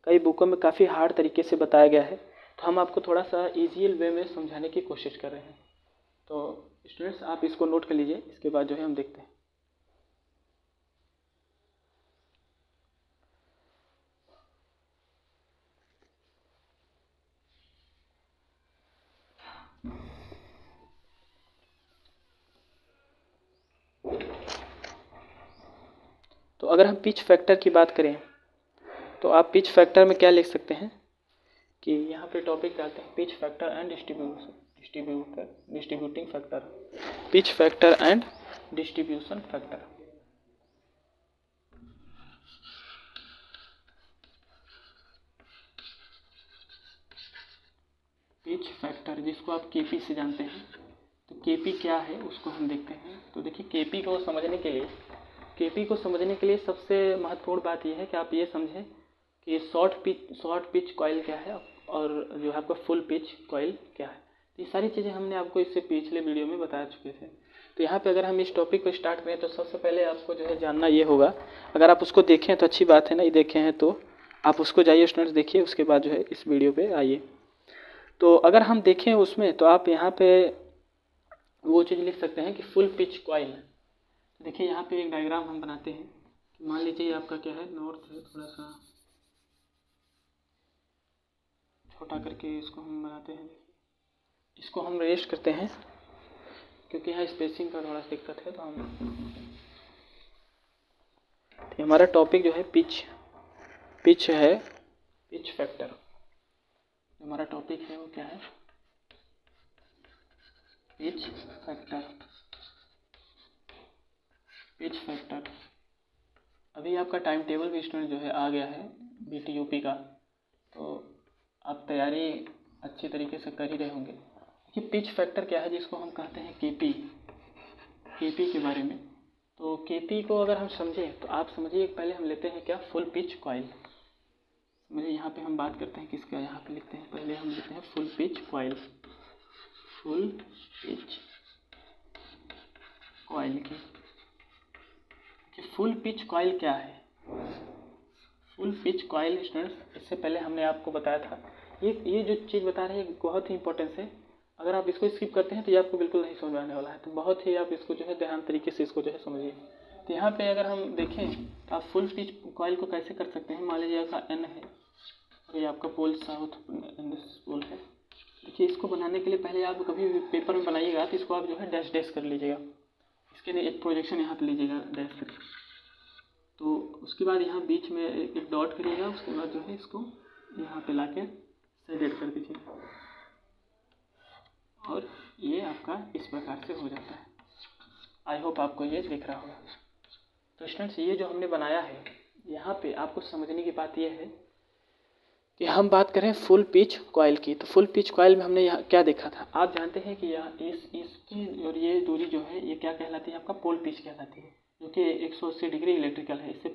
कई बुकों में काफ़ी हार्ड तरीके से बताया गया है। तो हम आपको थोड़ा सा ईजी वे में समझाने की कोशिश कर रहे हैं। तो स्टूडेंट्स आप इसको नोट कर लीजिए, इसके बाद जो है हम देखते हैं। तो अगर हम पिच फैक्टर की बात करें तो आप पिच फैक्टर में क्या लिख सकते हैं कि यहाँ पे टॉपिक डालते हैं pitch factor and distributing factor, pitch factor and distribution factor. Pitch factor जिसको आप केपी से जानते हैं, तो केपी क्या है उसको हम देखते हैं। तो देखिए केपी को समझने के लिए सबसे महत्वपूर्ण बात यह है कि आप ये समझें कि शॉर्ट पिच कॉइल क्या है और जो है आपका फुल पिच कॉइल क्या है। तो ये सारी चीज़ें हमने आपको इससे पिछले वीडियो में बता चुके थे। तो यहाँ पे अगर हम इस टॉपिक को स्टार्ट करें तो सबसे पहले आपको जो है जानना ये होगा, अगर आप उसको देखें तो अच्छी बात है, नहीं देखे हैं तो आप उसको जाइए स्टूडेंट्स देखिए, उसके बाद जो है इस वीडियो पे आइए। तो अगर हम देखें उसमें तो आप यहाँ पे वो चीज़ लिख सकते हैं कि फुल पिच कॉइल। देखिए यहाँ पे एक डायग्राम हम बनाते हैं कि मान लीजिए आपका क्या है, नॉर्थ है, थोड़ा सा छोटा करके इसको हम बनाते हैं। इसको हम रेस्ट करते हैं क्योंकि यहाँ स्पेसिंग का थोड़ा दिक्कत है। तो हम हमारा टॉपिक जो है पिच है, पिच फैक्टर। हमारा टॉपिक है वो क्या है, पिच फैक्टर। अभी आपका टाइम टेबल भी स्टूडेंट जो है आ गया है BTUP का, तो आप तैयारी अच्छी तरीके से कर ही रहे होंगे कि पिच फैक्टर क्या है, जिसको हम कहते हैं केपी के बारे में। तो केपी को अगर हम समझें तो आप समझिए पहले हम लेते हैं क्या, फुल पिच कॉइल। समझिए यहाँ पे हम बात करते हैं किसका, यहाँ पे लिखते हैं, पहले हम लिखते हैं full pitch coil, full pitch coil की। फुल पिच कॉइल क्या है, फुल पिच कॉइल स्टूडेंट्स इससे पहले हमने आपको बताया था, ये जो चीज़ बता रहे हैं बहुत ही इंपॉर्टेंस है। अगर आप इसको स्किप करते हैं तो ये आपको बिल्कुल नहीं समझ में आने वाला है। तो बहुत ही आप इसको जो है ध्यान तरीके से इसको जो है समझिए। तो यहाँ पे अगर हम देखें तो आप फुल पिच कॉइल को कैसे कर सकते हैं। मान लीजिए आपका N है और ये आपका पोल साउथ पोल है। देखिए इसको बनाने के लिए पहले आप कभी भी पेपर में बनाइएगा तो इसको आप जो है डैश कर लीजिएगा, इसके लिए एक प्रोजेक्शन यहाँ पे लीजिएगा डैश कर। तो उसके बाद यहाँ बीच में एक डॉट करिएगा, उसके बाद जो है इसको यहाँ पे लाके सेलेक्ट कर दीजिए और ये आपका इस प्रकार से हो जाता है। आई होप आपको ये दिख रहा होगा। तो स्टूडेंट्स ये जो हमने बनाया है, यहाँ पे आपको समझने की बात ये है कि हम बात करें फुल पिच कॉइल की। तो फुल पिच कॉइल में हमने यहाँ क्या देखा था, आप जानते हैं कि यहाँ इसकी और ये दूरी जो है ये क्या कहलाती है, आपका पोल पिच कहलाती है, जो कि 180 डिग्री इलेक्ट्रिकल है। इस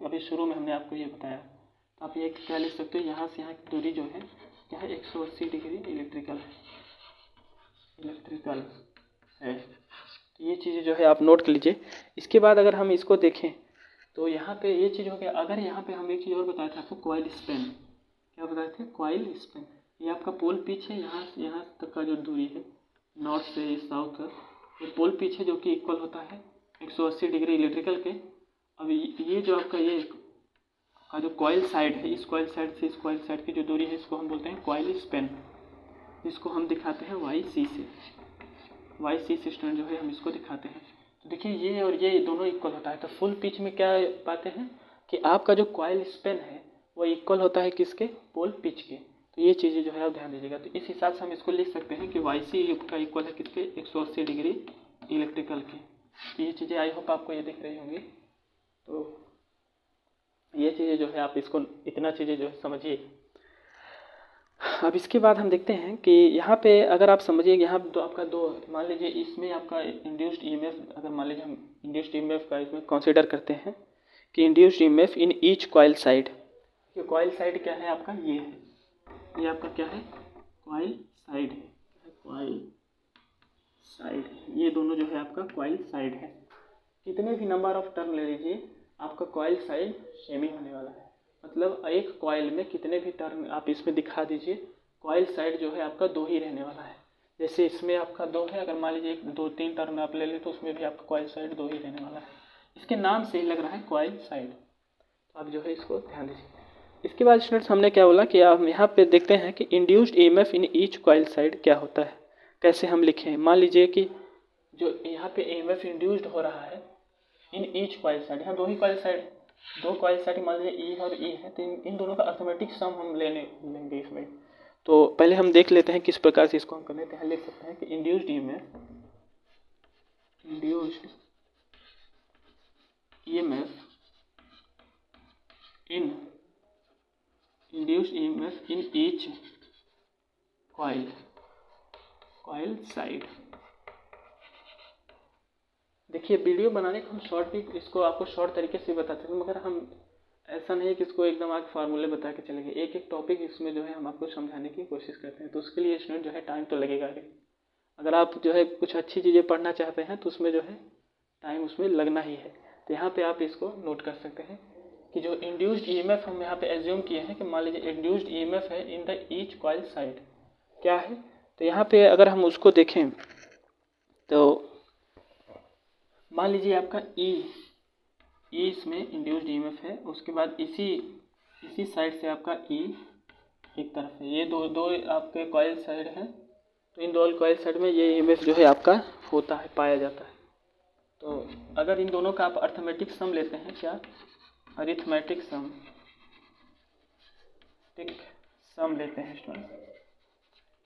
अभी शुरू में हमने आपको ये बताया। तो आप ये क्या लिख सकते हो, यहाँ से यहाँ की दूरी जो है क्या है, 180 डिग्री इलेक्ट्रिकल है। तो ये चीज़ें जो है आप नोट कर लीजिए। इसके बाद अगर हम इसको देखें तो यहाँ पे ये चीज़ हो गया। अगर यहाँ पे हम एक चीज़ और बताया था आपको, कॉइल स्पेन। क्या बताए थे, कॉइल स्पेन। ये आपका पोल पिच है, यहाँ से यहाँ तक का जो दूरी है नॉर्थ से साउथ तक, ये पोल पिच है जो कि इक्वल होता है 180 डिग्री इलेक्ट्रिकल के। अब ये जो आपका ये का जो कॉइल साइड है, इस कॉइल साइड से इस कॉइल साइड की जो दूरी है इसको हम बोलते हैं कॉइल स्पेन, जिसको हम दिखाते हैं YC से। YC से स्टूडेंट जो है हम इसको दिखाते हैं। देखिए ये और ये दोनों इक्वल होता है, तो फुल पिच में क्या पाते हैं कि आपका जो कॉइल स्पेन है वो इक्वल होता है किसके, पोल पिच के। तो ये चीज़ें जो है आप ध्यान दीजिएगा। तो इस हिसाब से हम इसको लिख सकते हैं कि वाई सी का इक्वल है किसके, 180 डिग्री इलेक्ट्रिकल के। तो ये चीज़ें आई होप आपको ये दिख रही होंगी। तो ये चीज़ें जो है आप इसको इतना चीज़ें जो है समझिए। अब इसके बाद हम देखते हैं कि यहाँ पे अगर आप समझिए, यहाँ तो आपका दो, मान लीजिए इसमें आपका इंड्यूस्ड ईएमएफ, अगर मान लीजिए हम इंड्यूस्ड ईएमएफ का इसमें कंसीडर करते हैं कि induced EMF in each coil side. ये कॉइल साइड क्या है आपका, ये है, ये आपका क्या है, कॉइल साइड है, कॉइल साइड, ये दोनों जो है आपका कॉइल साइड है। कितने भी नंबर ऑफ टर्न ले लीजिए, आपका कॉइल साइड सेम ही होने वाला है। मतलब एक कॉइल में कितने भी टर्न आप इसमें दिखा दीजिए, कॉइल साइड जो है आपका 2 ही रहने वाला है। जैसे इसमें आपका 2 है, अगर मान लीजिए 1 2 3 टर्न आप ले लें तो उसमें भी आपका कॉइल साइड 2 ही रहने वाला है। इसके नाम से ही लग रहा है कॉइल साइड, तो आप जो है इसको ध्यान दीजिए। इसके बाद स्टूडेंट्स हमने क्या बोला कि आप यहाँ पे देखते हैं कि induced EMF in each coil side क्या होता है, कैसे हम लिखें। मान लीजिए कि जो यहाँ पे ईएमएफ इंड्यूस्ड हो रहा है इन ईच कॉइल साइड, यहाँ 2 ही कॉइल साइड, 2 कॉइल साइड मान लीजिए ई और ई है, तो इन दोनों का अर्थमेटिक सम हम लेंगे इसमें। तो पहले हम देख लेते हैं किस प्रकार से इसको हम कर लेते हैं। लिख सकते हैं कि induced EMF in each coil side. देखिए वीडियो बनाने का हम शॉर्ट भी इसको आपको शॉर्ट तरीके से बता सकते हैं, मगर हम ऐसा नहीं है कि इसको एकदम आगे फार्मूले बता के चलेंगे। एक एक टॉपिक इसमें जो है हम आपको समझाने की कोशिश करते हैं, तो उसके लिए स्टूडेंट जो है टाइम तो लगेगा ही। अगर आप जो है कुछ अच्छी चीज़ें पढ़ना चाहते हैं तो उसमें जो है टाइम उसमें लगना ही है। तो यहाँ पे आप इसको नोट कर सकते हैं कि जो इंड्यूस्ड ईएमएफ हम यहाँ पे एज्यूम किए हैं कि मान लीजिए इंड्यूस्ड ईएमएफ है in the each coil side क्या है। तो यहाँ पे अगर हम उसको देखें तो मान लीजिए आपका ई इसमें इंड्यूस्ड ईएमएफ है, उसके बाद इसी साइड से आपका ई एक तरफ है, ये दो आपके कॉइल साइड हैं। तो इन दो कॉइल साइड में ये ईएमएफ जो है आपका होता है, पाया जाता है। तो अगर इन दोनों का आप अर्थमेटिक सम लेते हैं, क्या अरिथमेटिक सम लेते हैं स्टूडेंट,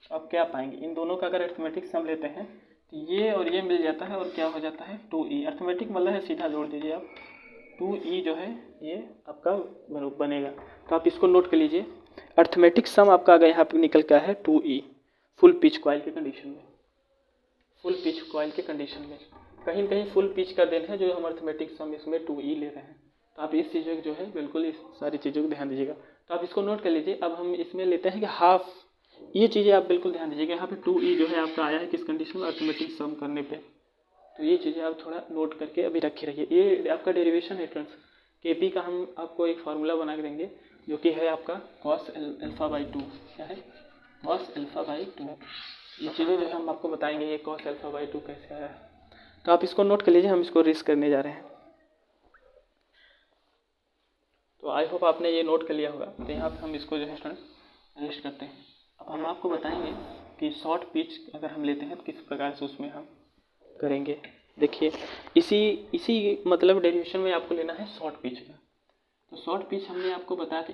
तो आप क्या पाएंगे, इन दोनों का अगर अरिथमेटिक सम लेते हैं तो ये और ये मिल जाता है और क्या हो जाता है 2e। अरिथमेटिक मतलब है सीधा जोड़ दीजिए आप, 2e जो है ये आपका बनेगा। तो आप इसको नोट कर लीजिए, अरिथमेटिक सम आपका अगर यहाँ पे निकल का है 2e फुल पिच कॉइल के कंडीशन में, फुल पिच कॉइल के कंडीशन में कहीं कहीं फुल पिच का दिन है जो हम अरिथमेटिक सम इसमें 2e ले रहे हैं। तो आप इस चीज़ों को जो है बिल्कुल इस सारी चीज़ों को ध्यान दीजिएगा। तो आप इसको नोट कर लीजिए। अब हम इसमें लेते हैं कि हाफ, ये चीज़ें आप बिल्कुल ध्यान दीजिएगा। यहाँ पे 2e जो है आपका आया है किस कंडीशन में, अरिथमेटिक सम करने पे। तो ये चीज़ें आप थोड़ा नोट करके अभी रखे रहिए। ये आपका डेरिवेशन है फ्रेंड्स, केपी का हम आपको एक फार्मूला बना के देंगे जो कि है आपका कॉस अल्फा बाई 2। क्या है, कॉस अल्फा बाई 2। ये चीज़ें जो है हम आपको बताएंगे ये कॉस अल्फा बाई 2 कैसे आया है। तो आप इसको नोट कर लीजिए, हम इसको रिस्क करने जा रहे हैं। तो आई होप आपने ये नोट कर लिया होगा। तो यहाँ पे हम इसको जो है स्टूडेंट रेस्ट करते हैं। अब हम आपको बताएंगे कि शॉर्ट पिच अगर हम लेते हैं तो किस प्रकार से उसमें हम करेंगे। देखिए इसी मतलब डेरिवेशन में आपको लेना है शॉर्ट पिच का। तो शॉर्ट पिच हमने आपको बताया था,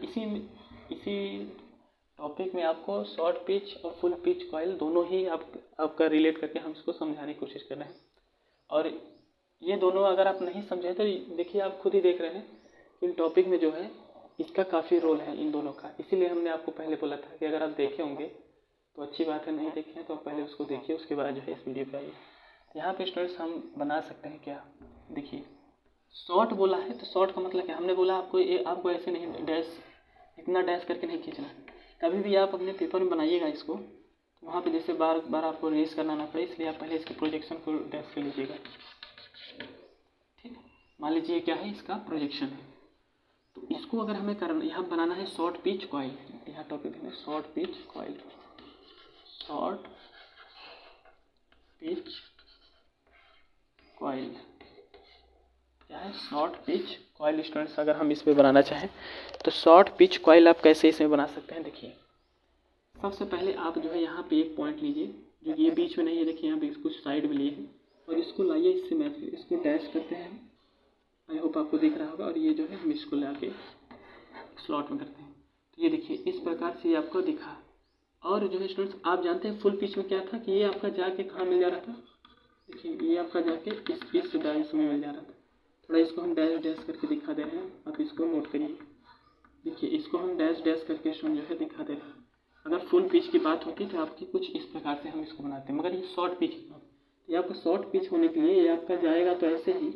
इसी टॉपिक में आपको शॉर्ट पिच और फुल पिच कॉइल दोनों ही आपका रिलेट करके हम इसको समझाने की कोशिश कर रहे हैं। और ये दोनों अगर आप नहीं समझे तो देखिए आप खुद ही देख रहे हैं इन टॉपिक में जो है इसका काफ़ी रोल है इन दोनों का। इसीलिए हमने आपको पहले बोला था कि अगर आप देखे होंगे तो अच्छी बात है, नहीं देखे हैं तो आप पहले उसको देखिए, उसके बाद जो है इस वीडियो पे आइए। यहाँ पे स्टूडेंट्स हम बना सकते हैं क्या, देखिए शॉर्ट बोला है तो शॉर्ट का मतलब क्या, हमने बोला आपको ऐसे नहीं डैश, इतना डैश करके नहीं खींचना। कभी भी आप अपने पेपर में बनाइएगा इसको तो वहाँ पे जैसे बार बार आपको रेस करना ना पड़े, इसलिए आप पहले इसके प्रोजेक्शन को डैश कर लीजिएगा। ठीक, मान लीजिए क्या है, इसका प्रोजेक्शन है। तो इसको अगर हमें करना, यहाँ बनाना है शॉर्ट पिच कॉइल। यहाँ टॉपिक है short pitch coil, short pitch coil क्या है, शॉर्ट पिच कॉइल। स्टूडेंट्स अगर हम इसमें बनाना चाहें तो शॉर्ट पिच कॉइल आप कैसे इसमें बना सकते हैं। देखिए सबसे पहले आप जो है यहाँ पे एक पॉइंट लीजिए जो ये बीच में नहीं है, देखिए यहाँ पे कुछ साइड में लिए हैं, और इसको लाइए इससे मैच करिए, इसको डैश करते हैं। आई होप आपको दिख रहा होगा। और ये जो है हम इसको ला के स्लॉट में करते हैं। तो ये देखिए इस प्रकार से ये आपको दिखा। और जो है स्टूडेंट्स आप जानते हैं फुल पिच में क्या था कि ये आपका जाके कहाँ मिल जा रहा था, देखिए ये आपका जाके इस डाइस में मिल जा रहा था। थोड़ा इसको हम डैश डैश करके दिखा दे रहे हैं, आप इसको नोट करिए। देखिए इसको हम डैश डैश करके जो है दिखा दे रहे हैं। अगर फुल पिच की बात होती तो आपकी कुछ इस प्रकार से हम इसको बनाते हैं, मगर ये शॉर्ट पिच है। ये आपका शॉर्ट पिच होने के लिए ये आपका जाएगा तो ऐसे ही,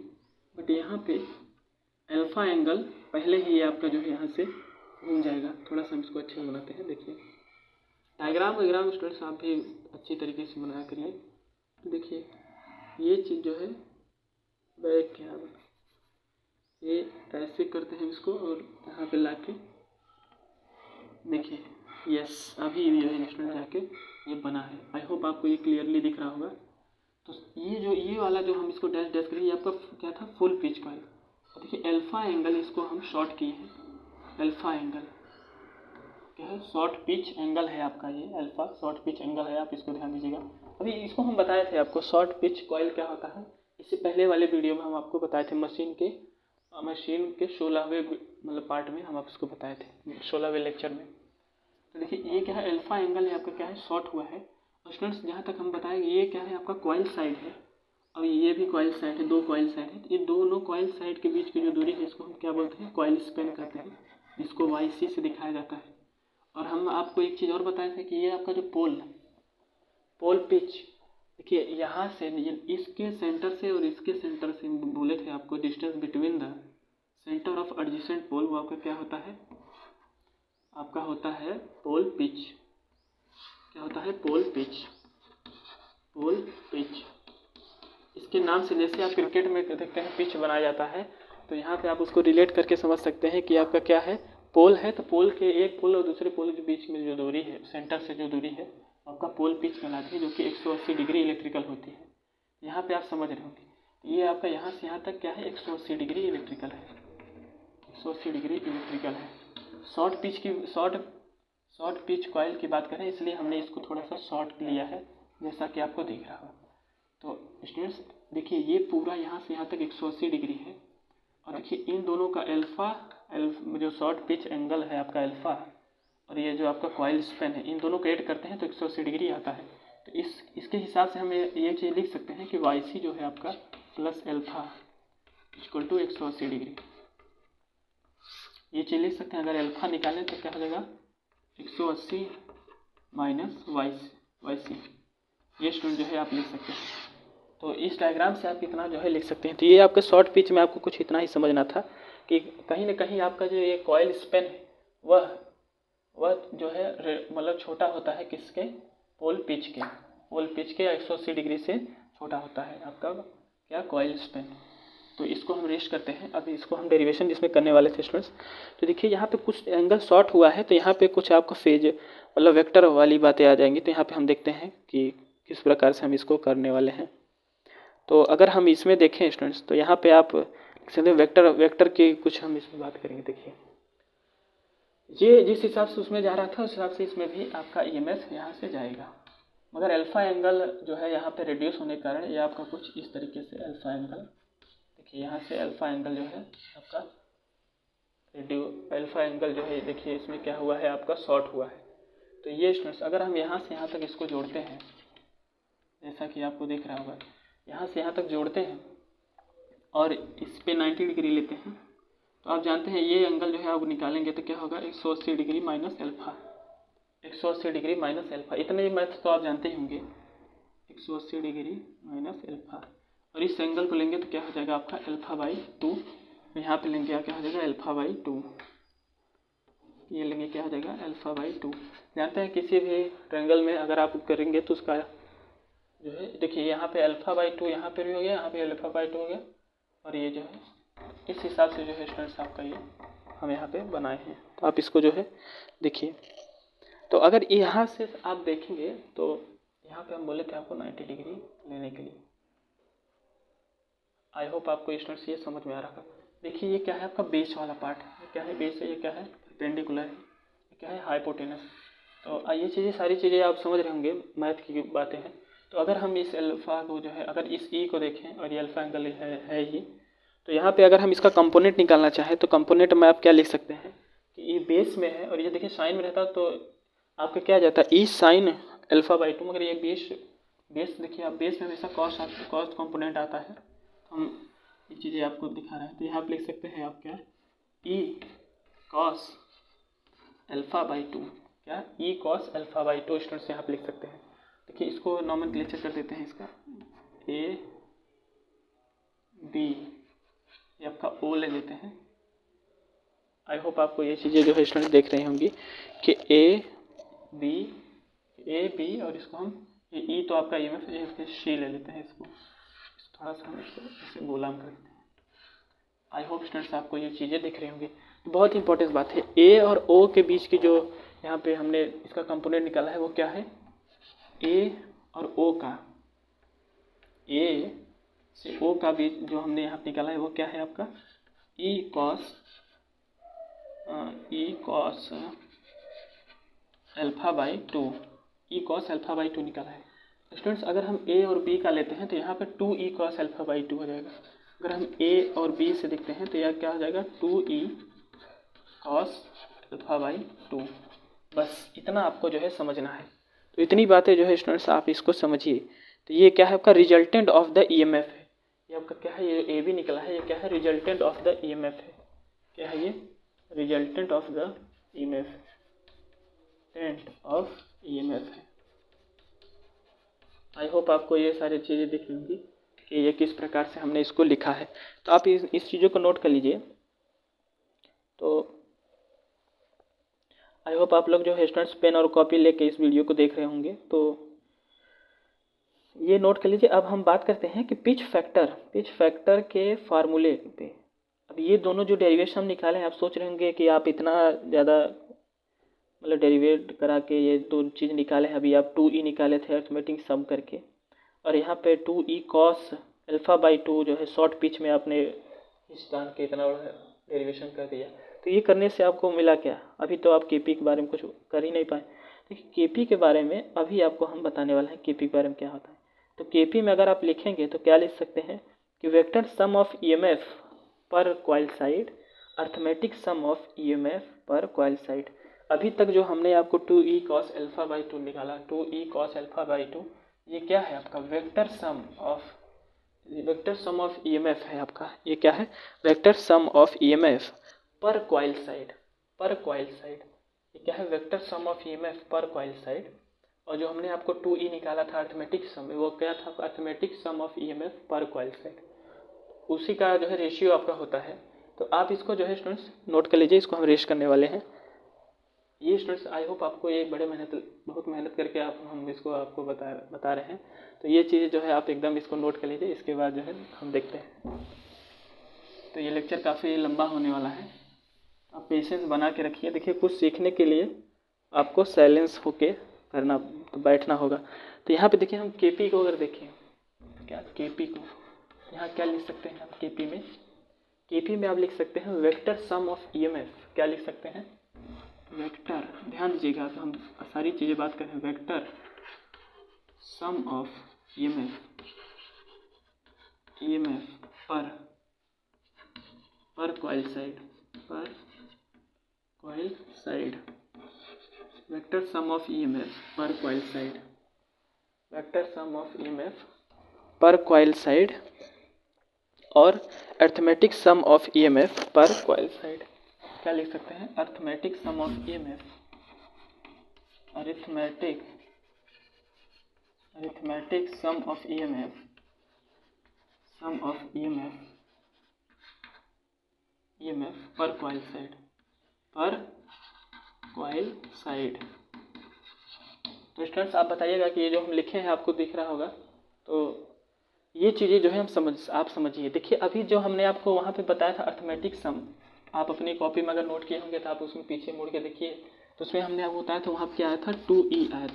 बट यहाँ पे अल्फा एंगल पहले ही ये आपका जो है यहाँ से घूम जाएगा। थोड़ा सा हम इसको अच्छे से बनाते हैं। देखिए डायग्राम वगैरह स्टूडेंट्स आप भी अच्छी तरीके से बनाया करिए। तो देखिए ये चीज़ जो है बैक क्या ये ऐसे करते हैं इसको और यहाँ पे ला के देखिए यस अभी जो है स्टूडेंट जाके ये बना है। आई होप आपको ये क्लियरली दिख रहा होगा। तो ये वाला जो हम इसको डैश डैश करेंगे ये आपका क्या था फुल पिच का है। और देखिए अल्फा एंगल इसको हम शॉर्ट किए हैं। अल्फा एंगल क्या है, शॉर्ट पिच एंगल है आपका, ये अल्फा शॉर्ट पिच एंगल है, आप इसको ध्यान दीजिएगा। अभी इसको हम बताए थे आपको शॉर्ट पिच कॉइल क्या होता है, इससे पहले वाले वीडियो में हम आपको बताए थे मशीन के 16वें मतलब पार्ट में हम आपको बताए थे 16वें लेक्चर में। तो देखिए ये क्या है अल्फा एंगल है आपका क्या है शॉर्ट हुआ है। और स्टूडेंट्स जहाँ तक हम बताएंगे ये क्या है आपका कॉइल साइड है और ये भी कॉइल साइड है, दो कॉइल साइड है। ये दोनों कॉइल साइड के बीच की जो दूरी है इसको हम क्या बोलते हैं कॉइल स्पैन कहते हैं, जिसको YC से दिखाया जाता है। और हम आपको एक चीज़ और बताए थे कि ये आपका जो पोल पिच देखिए यहाँ से इसके सेंटर से और इसके सेंटर से बोले थे आपको distance between the centre of adjacent pole, वो आपका क्या होता है, आपका होता है पोल पिच। क्या होता है पोल पिच। इसके नाम से जैसे आप क्रिकेट में देखते हैं पिच बनाया जाता है, तो यहाँ पे आप उसको रिलेट करके समझ सकते हैं कि आपका क्या है पोल है। तो पोल के एक पोल और दूसरे पोल के बीच में जो दूरी है सेंटर से जो दूरी है आपका पोल पिच कहलाती है, जो कि 180 डिग्री इलेक्ट्रिकल होती है। यहाँ पे आप समझ रहे होंगे ये आपका यहाँ से यहाँ तक क्या है 180 डिग्री इलेक्ट्रिकल है, 180 डिग्री इलेक्ट्रिकल है। शॉर्ट पिच कॉइल की बात करें इसलिए हमने इसको थोड़ा सा शॉर्ट लिया है जैसा कि आपको दिख रहा हो। तो स्टूडेंट्स देखिए ये पूरा यहाँ से यहाँ तक 180 डिग्री है। और देखिए इन दोनों का अल्फा जो शॉर्ट पिच एंगल है आपका अल्फा और ये जो आपका कॉइल स्पैन है, इन दोनों को ऐड करते हैं तो 180 डिग्री आता है। तो इसके हिसाब से हम ये चीज़ लिख सकते हैं कि YC जो है आपका plus alpha equal to 180 degree. ये चीज़ लिख सकते हैं। अगर अल्फा निकालें तो क्या हो जाएगा 180 माइनस YC। ये स्टूडेंट जो है आप लिख सकते हैं। तो इस डायग्राम से आप इतना जो है लिख सकते हैं। तो ये आपका शॉर्ट पिच में आपको कुछ इतना ही समझना था कि कहीं ना कहीं आपका जो ये कॉइल स्पैन है वह जो है मतलब छोटा होता है किसके पोल पिच के 180 डिग्री से छोटा होता है आपका क्या कॉइल स्पैन। तो इसको हम रेस्ट करते हैं। अभी इसको हम डेरिवेशन जिसमें करने वाले थे स्टूडेंट्स। तो देखिए यहाँ पे कुछ एंगल शॉर्ट हुआ है तो यहाँ पे कुछ आपका फेज मतलब वेक्टर वाली बातें आ जाएंगी। तो यहाँ पे हम देखते हैं कि किस प्रकार से हम इसको करने वाले हैं। तो अगर हम इसमें देखें स्टूडेंट्स तो यहाँ पे आप वेक्टर की कुछ हम इसमें बात करेंगे। देखिए ये जिस हिसाब से उसमें जा रहा था उस हिसाब से इसमें भी आपका EMF यहाँ से जाएगा, मगर अल्फा एंगल जो है यहाँ पे रिड्यूस होने के कारण ये आपका कुछ इस तरीके से अल्फा एंगल देखिए यहाँ से अल्फा एंगल जो है आपका अल्फा एंगल जो है देखिए इसमें क्या हुआ है आपका शॉर्ट हुआ है। तो ये स्टूडेंट्स अगर हम यहाँ से यहाँ तक इसको जोड़ते हैं जैसा कि आपको दिख रहा होगा, यहाँ से यहाँ तक जोड़ते हैं और इस पे 90 डिग्री लेते हैं तो आप जानते हैं ये एंगल जो है आप निकालेंगे तो क्या होगा 180 degree minus alpha, 180 degree minus alpha. इतने ही मैथ तो आप जानते ही होंगे 180 डिग्री माइनस अल्फा। और इस एंगल को लेंगे तो क्या हो जाएगा आपका अल्फा बाई 2। यहाँ पे लेंगे क्या हो जाएगा अल्फा बाई 2। ये लेंगे क्या हो जाएगा अल्फा बाई 2। जानते हैं किसी भी ट्रायंगल में अगर आप करेंगे तो उसका जो है देखिए यहाँ पे अल्फा बाई 2 यहाँ पे भी हो गया, यहाँ पे अल्फा बाई 2 हो गया। और ये जो है इस हिसाब से जो है स्टूडेंट्स आपका ये हम यहाँ पे बनाए हैं। तो आप इसको जो है देखिए। तो अगर यहाँ से आप देखेंगे तो यहाँ पे हम बोले थे आपको 90 डिग्री लेने के लिए। आई होप आपको स्टूडेंट्स ये समझ में आ रहा है। देखिए ये क्या है आपका बेस वाला पार्ट, ये क्या है बेस है, ये क्या है परपेंडिकुलर है, ये क्या है हाइपोटेनस। तो ये चीज़ें सारी चीज़ें आप समझ रहे होंगे, मैथ की बातें हैं। तो अगर हम इस अल्फ़ा को जो है, अगर इस ई को देखें और ये अल्फ़ा एंगल है ही, तो यहाँ पे अगर हम इसका कंपोनेंट निकालना चाहें तो कंपोनेंट में आप क्या लिख सकते हैं कि ये बेस में है और ये देखिए साइन में रहता तो आपका क्या आ जाता है ई साइन अल्फ़ा बाई टू, मगर ये बेस देखिए आप बेस में हमेशा कॉस कंपोनेंट आता है। हम ये चीज़ें आपको दिखा रहे हैं, तो यहाँ पे लिख सकते हैं आप क्या E cos alpha by two, क्या E cos alpha by two students यहाँ पे लिख सकते हैं। देखिए इसको नॉमेनक्लेचर कर देते हैं इसका, ए बी, ये आपका ओ ले लेते हैं। आई होप आपको ये चीज़ें जो है स्टूडेंट देख रही होंगी कि ए बी और इसको हम ये ई तो आपका EMF है, सी ले लेते हैं इसको, थोड़ा सा हम इसको ऐसे गोलाम कर देते हैं। आई होप स्टूडेंट्स आपको ये चीज़ें दिख रही होंगी। बहुत इंपॉर्टेंट बात है, ए और ओ के बीच की जो यहाँ पे हमने इसका कंपोनेंट निकाला है वो क्या है, ए और ओ का, ए से ओ का बीच जो हमने यहाँ निकाला है वो क्या है आपका ई cos alpha by to, E cos alpha by to निकाला है। स्टूडेंट्स अगर हम ए और बी का लेते हैं तो यहाँ पे 2 ई कॉस अल्फ़ा बाई टू हो जाएगा। अगर हम ए और बी से देखते हैं तो यह क्या हो जाएगा 2 ई कॉस अल्फ़ा बाई टू। बस इतना आपको जो है समझना है। तो इतनी बातें जो है स्टूडेंट्स आप इसको समझिए। तो ये क्या है आपका रिजल्टेंट ऑफ द EMF है, ये आपका क्या है, ये ए बी निकला है, ये क्या है रिजल्टेंट ऑफ द EMF है, क्या है ये रिजल्टेंट ऑफ द EMF है। आई होप आपको ये सारी चीज़ें दिख रही होंगी कि ये किस प्रकार से हमने इसको लिखा है। तो आप इस चीज़ों को नोट कर लीजिए। तो आई होप आप लोग जो है स्टूडेंट्स पेन और कॉपी लेके इस वीडियो को देख रहे होंगे। तो ये नोट कर लीजिए। अब हम बात करते हैं कि पिच फैक्टर के फार्मूले पे। अब ये दोनों जो डेरिवेशन हम निकाले हैं, आप सोच रहे होंगे कि आप इतना ज़्यादा मतलब डेरिवेट करा के ये दो चीज़ निकाले हैं। अभी आप 2e निकाले थे अर्थमेटिक सम करके, और यहाँ पे 2e cos alpha by to जो है शॉर्ट पिच में आपने हिस्टान के इतना डेरिवेशन कर दिया। तो ये करने से आपको मिला क्या, अभी तो आप केपी के बारे में कुछ कर ही नहीं पाए। देखिए केपी के बारे में अभी आपको हम बताने वाले हैं केपी के बारे में क्या होता है। तो केपी में अगर आप लिखेंगे तो क्या लिख सकते हैं कि vector sum of EMF per coil side, arithmetic sum of EMF per coil side. अभी तक जो हमने आपको 2e cos alpha by to निकाला, 2e cos alpha by to, ये क्या है आपका वेक्टर सम ऑफ EMF है आपका। ये क्या है vector sum of EMF per coil side, ये क्या है vector sum of EMF per coil side. और जो हमने आपको 2e निकाला था अर्थमेटिक सम, वो क्या था arithmetic sum of EMF per coil side, उसी का जो है रेशियो आपका होता है। तो आप इसको जो है स्टूडेंट्स नोट कर लीजिए, इसको हम रेश करने वाले हैं। ये स्टूडेंट्स आई होप आपको ये बहुत मेहनत करके हम इसको आपको बता रहे हैं। तो ये चीज़ें जो है आप एकदम इसको नोट कर लीजिए। इसके बाद जो है हम देखते हैं। तो ये लेक्चर काफ़ी लंबा होने वाला है, आप पेशेंस बना के रखिए। देखिए कुछ सीखने के लिए आपको साइलेंस होके करना, तो बैठना होगा। तो यहाँ पे देखिए हम केपी को अगर देखें, क्या केपी को यहाँ क्या लिख सकते हैं हम केपी में आप लिख सकते हैं वेक्टर सम ऑफ EMF। क्या लिख सकते हैं वेक्टर, ध्यान दीजिएगा तो हम सारी चीज़ें बात करें, vector sum of EMF per coil side, vector sum of EMF per coil side, vector sum of EMF per coil side और arithmetic sum of EMF per coil side. क्या लिख सकते हैं arithmetic sum of EMF, arithmetic sum of EMF per coil side. तो students आप बताइएगा कि ये जो हम लिखे हैं आपको दिख रहा होगा। तो ये चीज़ें जो है आप समझिए। देखिए अभी जो हमने आपको वहाँ पे बताया था अर्थमेटिक सम, आप अपनी कॉपी में अगर नोट किए होंगे तो आप उसमें पीछे मुड़ के देखिए। तो उसमें हमने आपको बताया था वहाँ क्या आया था 2e आया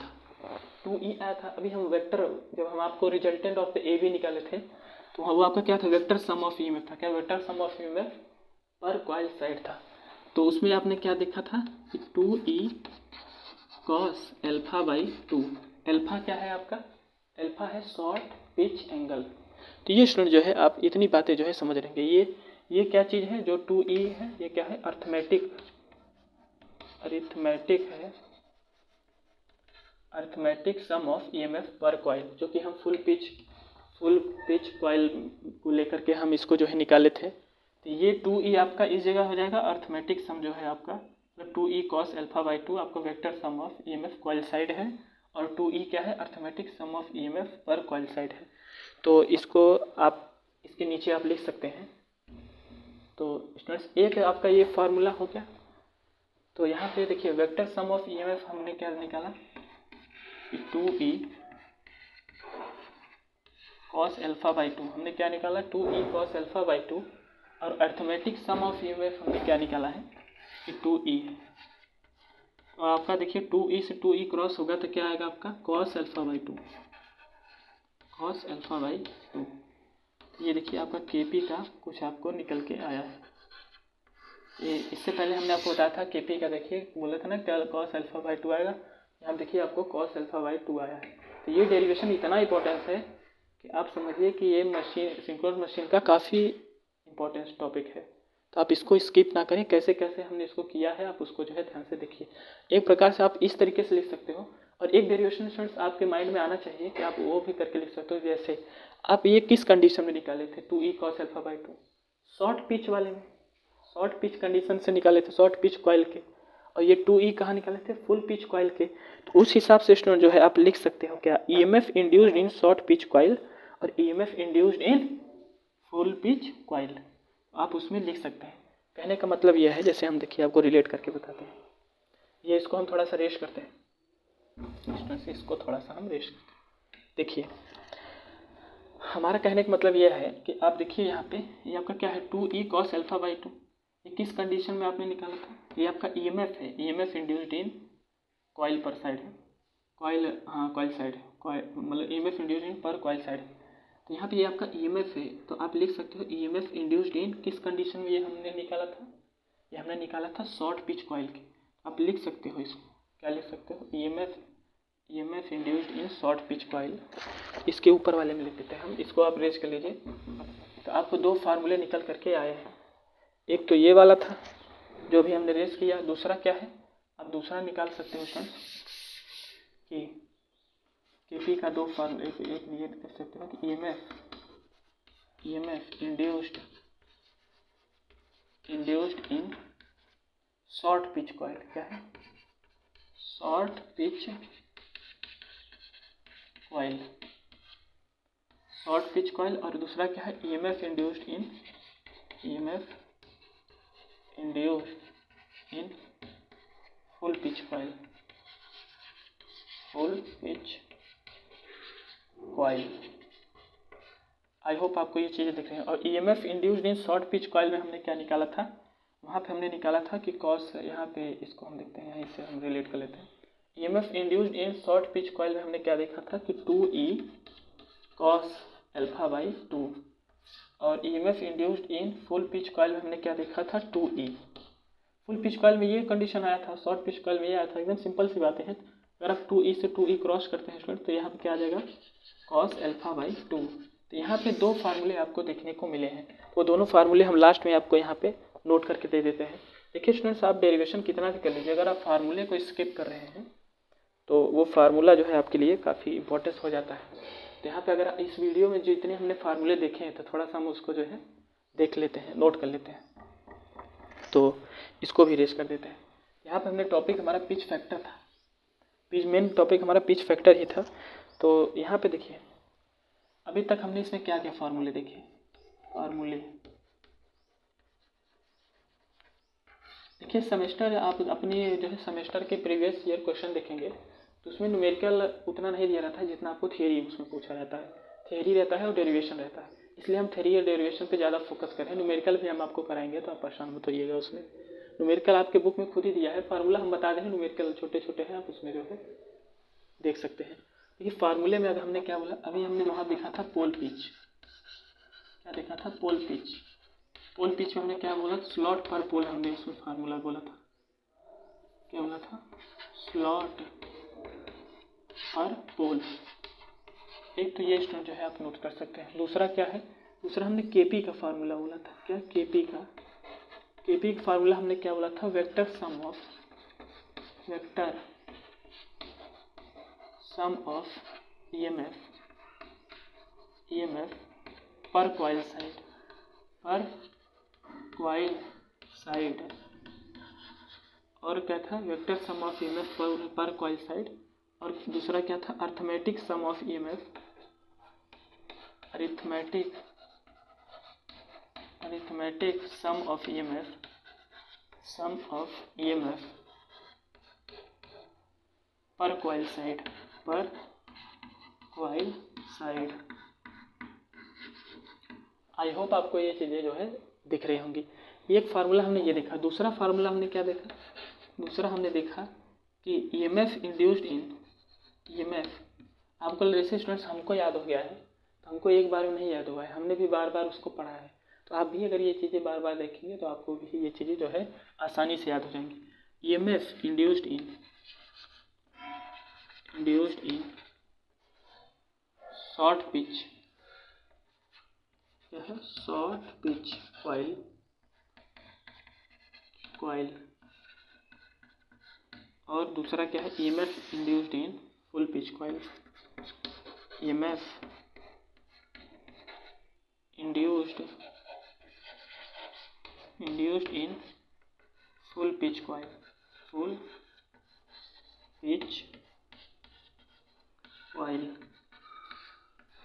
था। अभी हम वेक्टर, जब हम आपको resultant of the A B निकाले थे तो वो आपका क्या था वेक्टर सम ऑफ EMF था। क्या vector sum of EMF per coil side था। तो उसमें आपने क्या देखा था कि 2e cos alpha by to, alpha क्या है आपका अल्फा है शॉर्ट पिच एंगल। तो ये स्टूडेंट जो है आप इतनी बातें जो है समझ रहेंगे। ये क्या चीज़ है जो 2E है, ये क्या है, अरिथमेटिक है, arithmetic sum of EMF per coil, जो कि हम फुल पिच कॉइल को लेकर के हम इसको जो है निकाले थे। तो ये 2E आपका इस जगह हो जाएगा, अरिथमेटिक सम जो है आपका 2E cos अल्फा बाई 2 आपका vector sum of EMF coil side है, और 2E क्या है, arithmetic sum of EMF per coil side है। तो इसको आप इसके नीचे आप लिख सकते हैं। तो स्टूडेंट्स एक आपका ये फार्मूला हो गया। तो यहाँ पे देखिए वेक्टर सम ऑफ EMF हमने क्या निकाला, 2E cos अल्फा बाई 2 हमने क्या निकाला, 2E cos अल्फा बाई 2, और अरिथमेटिक सम ऑफ EMF हमने क्या निकाला है कि 2E है। तो आपका देखिए 2E से 2E क्रॉस होगा तो क्या आएगा आपका cos alpha by 2, cos alpha by 2। ये देखिए आपका KP का कुछ आपको निकल के आया है। ये इससे पहले हमने आपको बताया था KP का, देखिए बोला था ना क्या cos अल्फा बाई 2 आएगा, यहाँ देखिए आपको cos अल्फा बाई 2 आया है। तो ये डेरिवेशन इतना इंपॉर्टेंस है कि आप समझिए कि ये मशीन, सिंक्रोनस मशीन का काफ़ी इंपॉर्टेंस टॉपिक है। तो आप इसको स्किप ना करें, कैसे कैसे हमने इसको किया है आप उसको जो है ध्यान से देखिए। एक प्रकार से आप इस तरीके से लिख सकते हो, और एक डेरिवेशन स्टूडेंट्स आपके माइंड में आना चाहिए कि आप वो भी करके लिख सकते हो। जैसे आप ये किस कंडीशन में निकाले थे 2E cos alpha by 2, short pitch वाले में, शॉर्ट पिच कंडीशन से निकाले थे, शॉर्ट पिच कॉइल के। और ये 2E कहाँ निकाले थे, फुल पिच कॉइल के। तो उस हिसाब से स्टूडेंट जो है आप लिख सकते हो क्या, EMF induced in short pitch coil और EMF induced in full pitch coil, आप उसमें लिख सकते हैं। कहने का मतलब यह है, जैसे हम देखिए आपको रिलेट करके बताते हैं। ये इसको हम थोड़ा सा रेस्ट करते हैं, इसको थोड़ा सा हम रेस्ट करते हैं। देखिए हमारा कहने का मतलब यह है कि आप देखिए यहाँ पे ये आपका क्या है 2E cos अल्फा बाई 2, ये किस कंडीशन में आपने निकाला था, ये आपका EMF है, EMF इंड्यूस्ड इन कॉइल पर साइड है, कॉइल, हाँ कॉइल साइड है, कॉइल मतलब EMF इंड्यूस्ड इन पर कॉइल साइड है। तो यहाँ पे ये आपका EMF है, तो आप लिख सकते हो EMF इंड्यूस्ड इन किस कंडीशन में ये हमने निकाला था, ये हमने निकाला था शॉर्ट पिच कॉइल के। आप लिख सकते हो इसको, क्या लिख सकते हो, EMF induced in short pitch coil. इसके ऊपर वाले में लिख देते हैं हम, इसको आप रेज कर लीजिए। तो आपको दो फार्मूले निकल करके आए हैं, एक तो ये वाला था जो भी हमने रेज किया, दूसरा क्या है, आप दूसरा निकाल सकते हो फ्रेंड्स कि KP का दो फार्मूले, एक ये कर सकते हो कि EMF induced in short pitch coil, क्या है, short pitch coil, short pitch coil. और दूसरा क्या है, EMF induced in full pitch coil, I hope आपको ये चीज़ें दिख रही हैं। और EMF induced in short pitch coil में हमने क्या निकाला था, वहाँ पे हमने निकाला था कि कॉस, यहाँ पे इसको हम देखते हैं, यहीं से हम रिलेट कर लेते हैं। EMF induced in short pitch coil में हमने क्या देखा था कि 2E cos अल्फा बाई 2, और EMF induced in full pitch coil में हमने क्या देखा था 2E। फुल पिच कॉइल में ये कंडीशन आया था, शॉर्ट पिच कॉइल में ये आया था। एकदम सिंपल सी बातें हैं। अगर आप 2E से 2E क्रॉस करते हैं स्टूडेंट, तो यहाँ पे क्या आ जाएगा cos अल्फा बाई 2। तो यहाँ पे दो फार्मूले आपको देखने को मिले हैं, वो दोनों फार्मूले हम लास्ट में आपको यहाँ पे नोट करके दे देते हैं। देखिए स्टूडेंट्स, आप डेरिवेशन कितना भी कर लीजिए, अगर आप फार्मूले को स्किप कर रहे हैं तो वो फार्मूला जो है आपके लिए काफ़ी इंपॉर्टेंस हो जाता है। तो यहाँ पे अगर इस वीडियो में जितने हमने फार्मूले देखे हैं, तो थोड़ा सा हम उसको जो है देख लेते हैं, नोट कर लेते हैं। तो इसको भी रेस कर देते हैं। यहाँ पे हमने टॉपिक हमारा पिच फैक्टर था, मेन टॉपिक हमारा पिच फैक्टर ही था। तो यहाँ पे देखिए अभी तक हमने इसमें क्या क्या फार्मूले देखे, फार्मूले देखिए। सेमेस्टर आप अपनी जो है सेमेस्टर के प्रीवियस ईयर क्वेश्चन देखेंगे तो उसमें न्यूमेरिकल उतना नहीं दिया रहता है जितना आपको थियरी उसमें पूछा रहता है। थियरी रहता है और डेरिवेशन रहता है, इसलिए हम थियरी और डेरिवेशन पे ज़्यादा फोकस करें। न्यूमेरिकल भी हम आपको कराएंगे, तो आप परेशान मत होइएगा। उसमें न्यूमेरिकल आपके बुक में खुद ही दिया है, फार्मूला हम बता दें, न्यूमेरिकल छोटे छोटे हैं, आप उसमें जो है देख सकते हैं। देखिए फार्मूले में अगर हमने क्या बोला, अभी हमने वहाँ देखा था पोल पिच, क्या देखा था, पोल पिच। पोल पिच में हमने क्या बोला, स्लॉट पर पोल, हमने उसमें फार्मूला बोला था, क्या बोला था, स्लॉट पर पोल। एक तो ये स्टूडेंट जो है आप नोट कर सकते हैं। दूसरा क्या है, दूसरा हमने केपी का फार्मूला बोला था। क्या केपी का फार्मूला हमने क्या बोला था, वेक्टर सम ऑफ ईएमएफ पर कॉइल साइड और क्या था, वेक्टर सम ऑफ ईएमएफ पर कॉइल साइड, और दूसरा क्या था, अरिथमेटिक सम ऑफ ईएमएफ पर कॉइल साइड। आई होप आपको ये चीज़ें जो है दिख रही होंगी। एक फार्मूला हमने ये देखा। दूसरा फार्मूला हमने क्या देखा, दूसरा हमने देखा कि ईएमएफ इंड्यूस्ड इन ईएमएफ, आपको जैसे स्टूडेंट्स हमको याद हो गया है तो हमको एक बार में नहीं याद हुआ है, हमने भी बार बार उसको पढ़ा है। तो आप भी अगर ये चीज़ें बार बार देखेंगे तो आपको भी ये चीज़ें जो है आसानी से याद हो जाएंगी। EMF induced in short pitch coil, और दूसरा क्या है, EMF induced in full pitch coil. EMF induced in full pitch coil,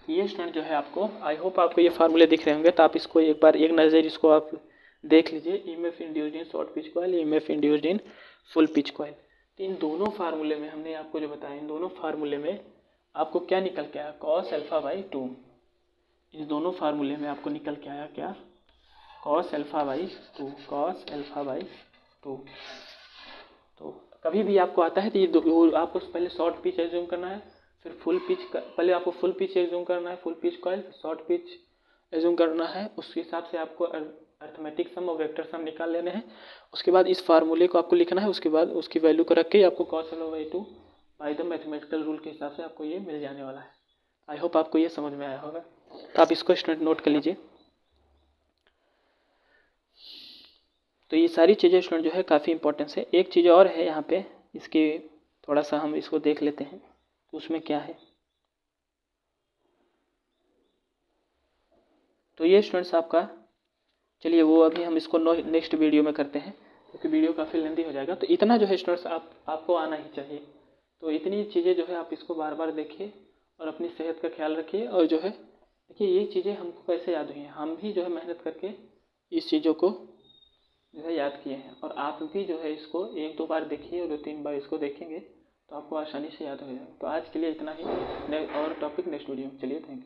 ये स्टूडेंट जो है आपको, आई होप आपको ये फार्मूले दिख रहे होंगे, तो आप इसको एक बार एक नज़र इसको आप देख लीजिए। EMF induced in short pitch coil, EMF induced in full pitch coil. तो इन दोनों फार्मूले में हमने आपको जो बताया, इन दोनों फार्मूले में आपको क्या निकल के आया, cos α/2। इन दोनों फार्मूले में आपको निकल के आया क्या, cos α/2। तो कभी भी आपको आता है तो ये आपको पहले शॉर्ट पिच एज्यूम करना है, फिर फुल पिच, पहले आपको फुल पिच एज्यूम करना है, full pitch coil, short pitch assume करना है। उसके हिसाब से आपको अरिथमेटिक सम और वेक्टर सम निकाल लेने हैं। उसके बाद इस फार्मूले को आपको लिखना है, उसके बाद उसकी वैल्यू को रख के आपको cos α/2 by the mathematical rule के हिसाब से आपको ये मिल जाने वाला है। आई होप आपको ये समझ में आया होगा। तो आप इसको स्टूडेंट नोट कर लीजिए। तो ये सारी चीज़ें स्टूडेंट जो है काफ़ी इंपॉर्टेंस है। एक चीज़ और है यहाँ पे, इसके थोड़ा सा हम इसको देख लेते हैं तो उसमें क्या है। तो ये स्टूडेंट्स आपका, चलिए वो अभी हम इसको नेक्स्ट वीडियो में करते हैं क्योंकि वीडियो काफ़ी लेंदी हो जाएगा। तो इतना जो है स्टूडेंट्स आपको आना ही चाहिए। तो इतनी चीज़ें जो है आप इसको बार बार देखिए और अपनी सेहत का ख्याल रखिए। और जो है देखिए ये चीज़ें हमको कैसे याद हुई हैं, हम भी जो है मेहनत करके इस चीज़ों को जो है याद किए हैं, और आप भी जो है इसको 1-2 बार देखिए और 2-3 बार इसको देखेंगे तो आपको आसानी से याद हो जाएगा। तो आज के लिए इतना ही, और टॉपिक नेक्स्ट वीडियो में। चलिए, थैंक यू।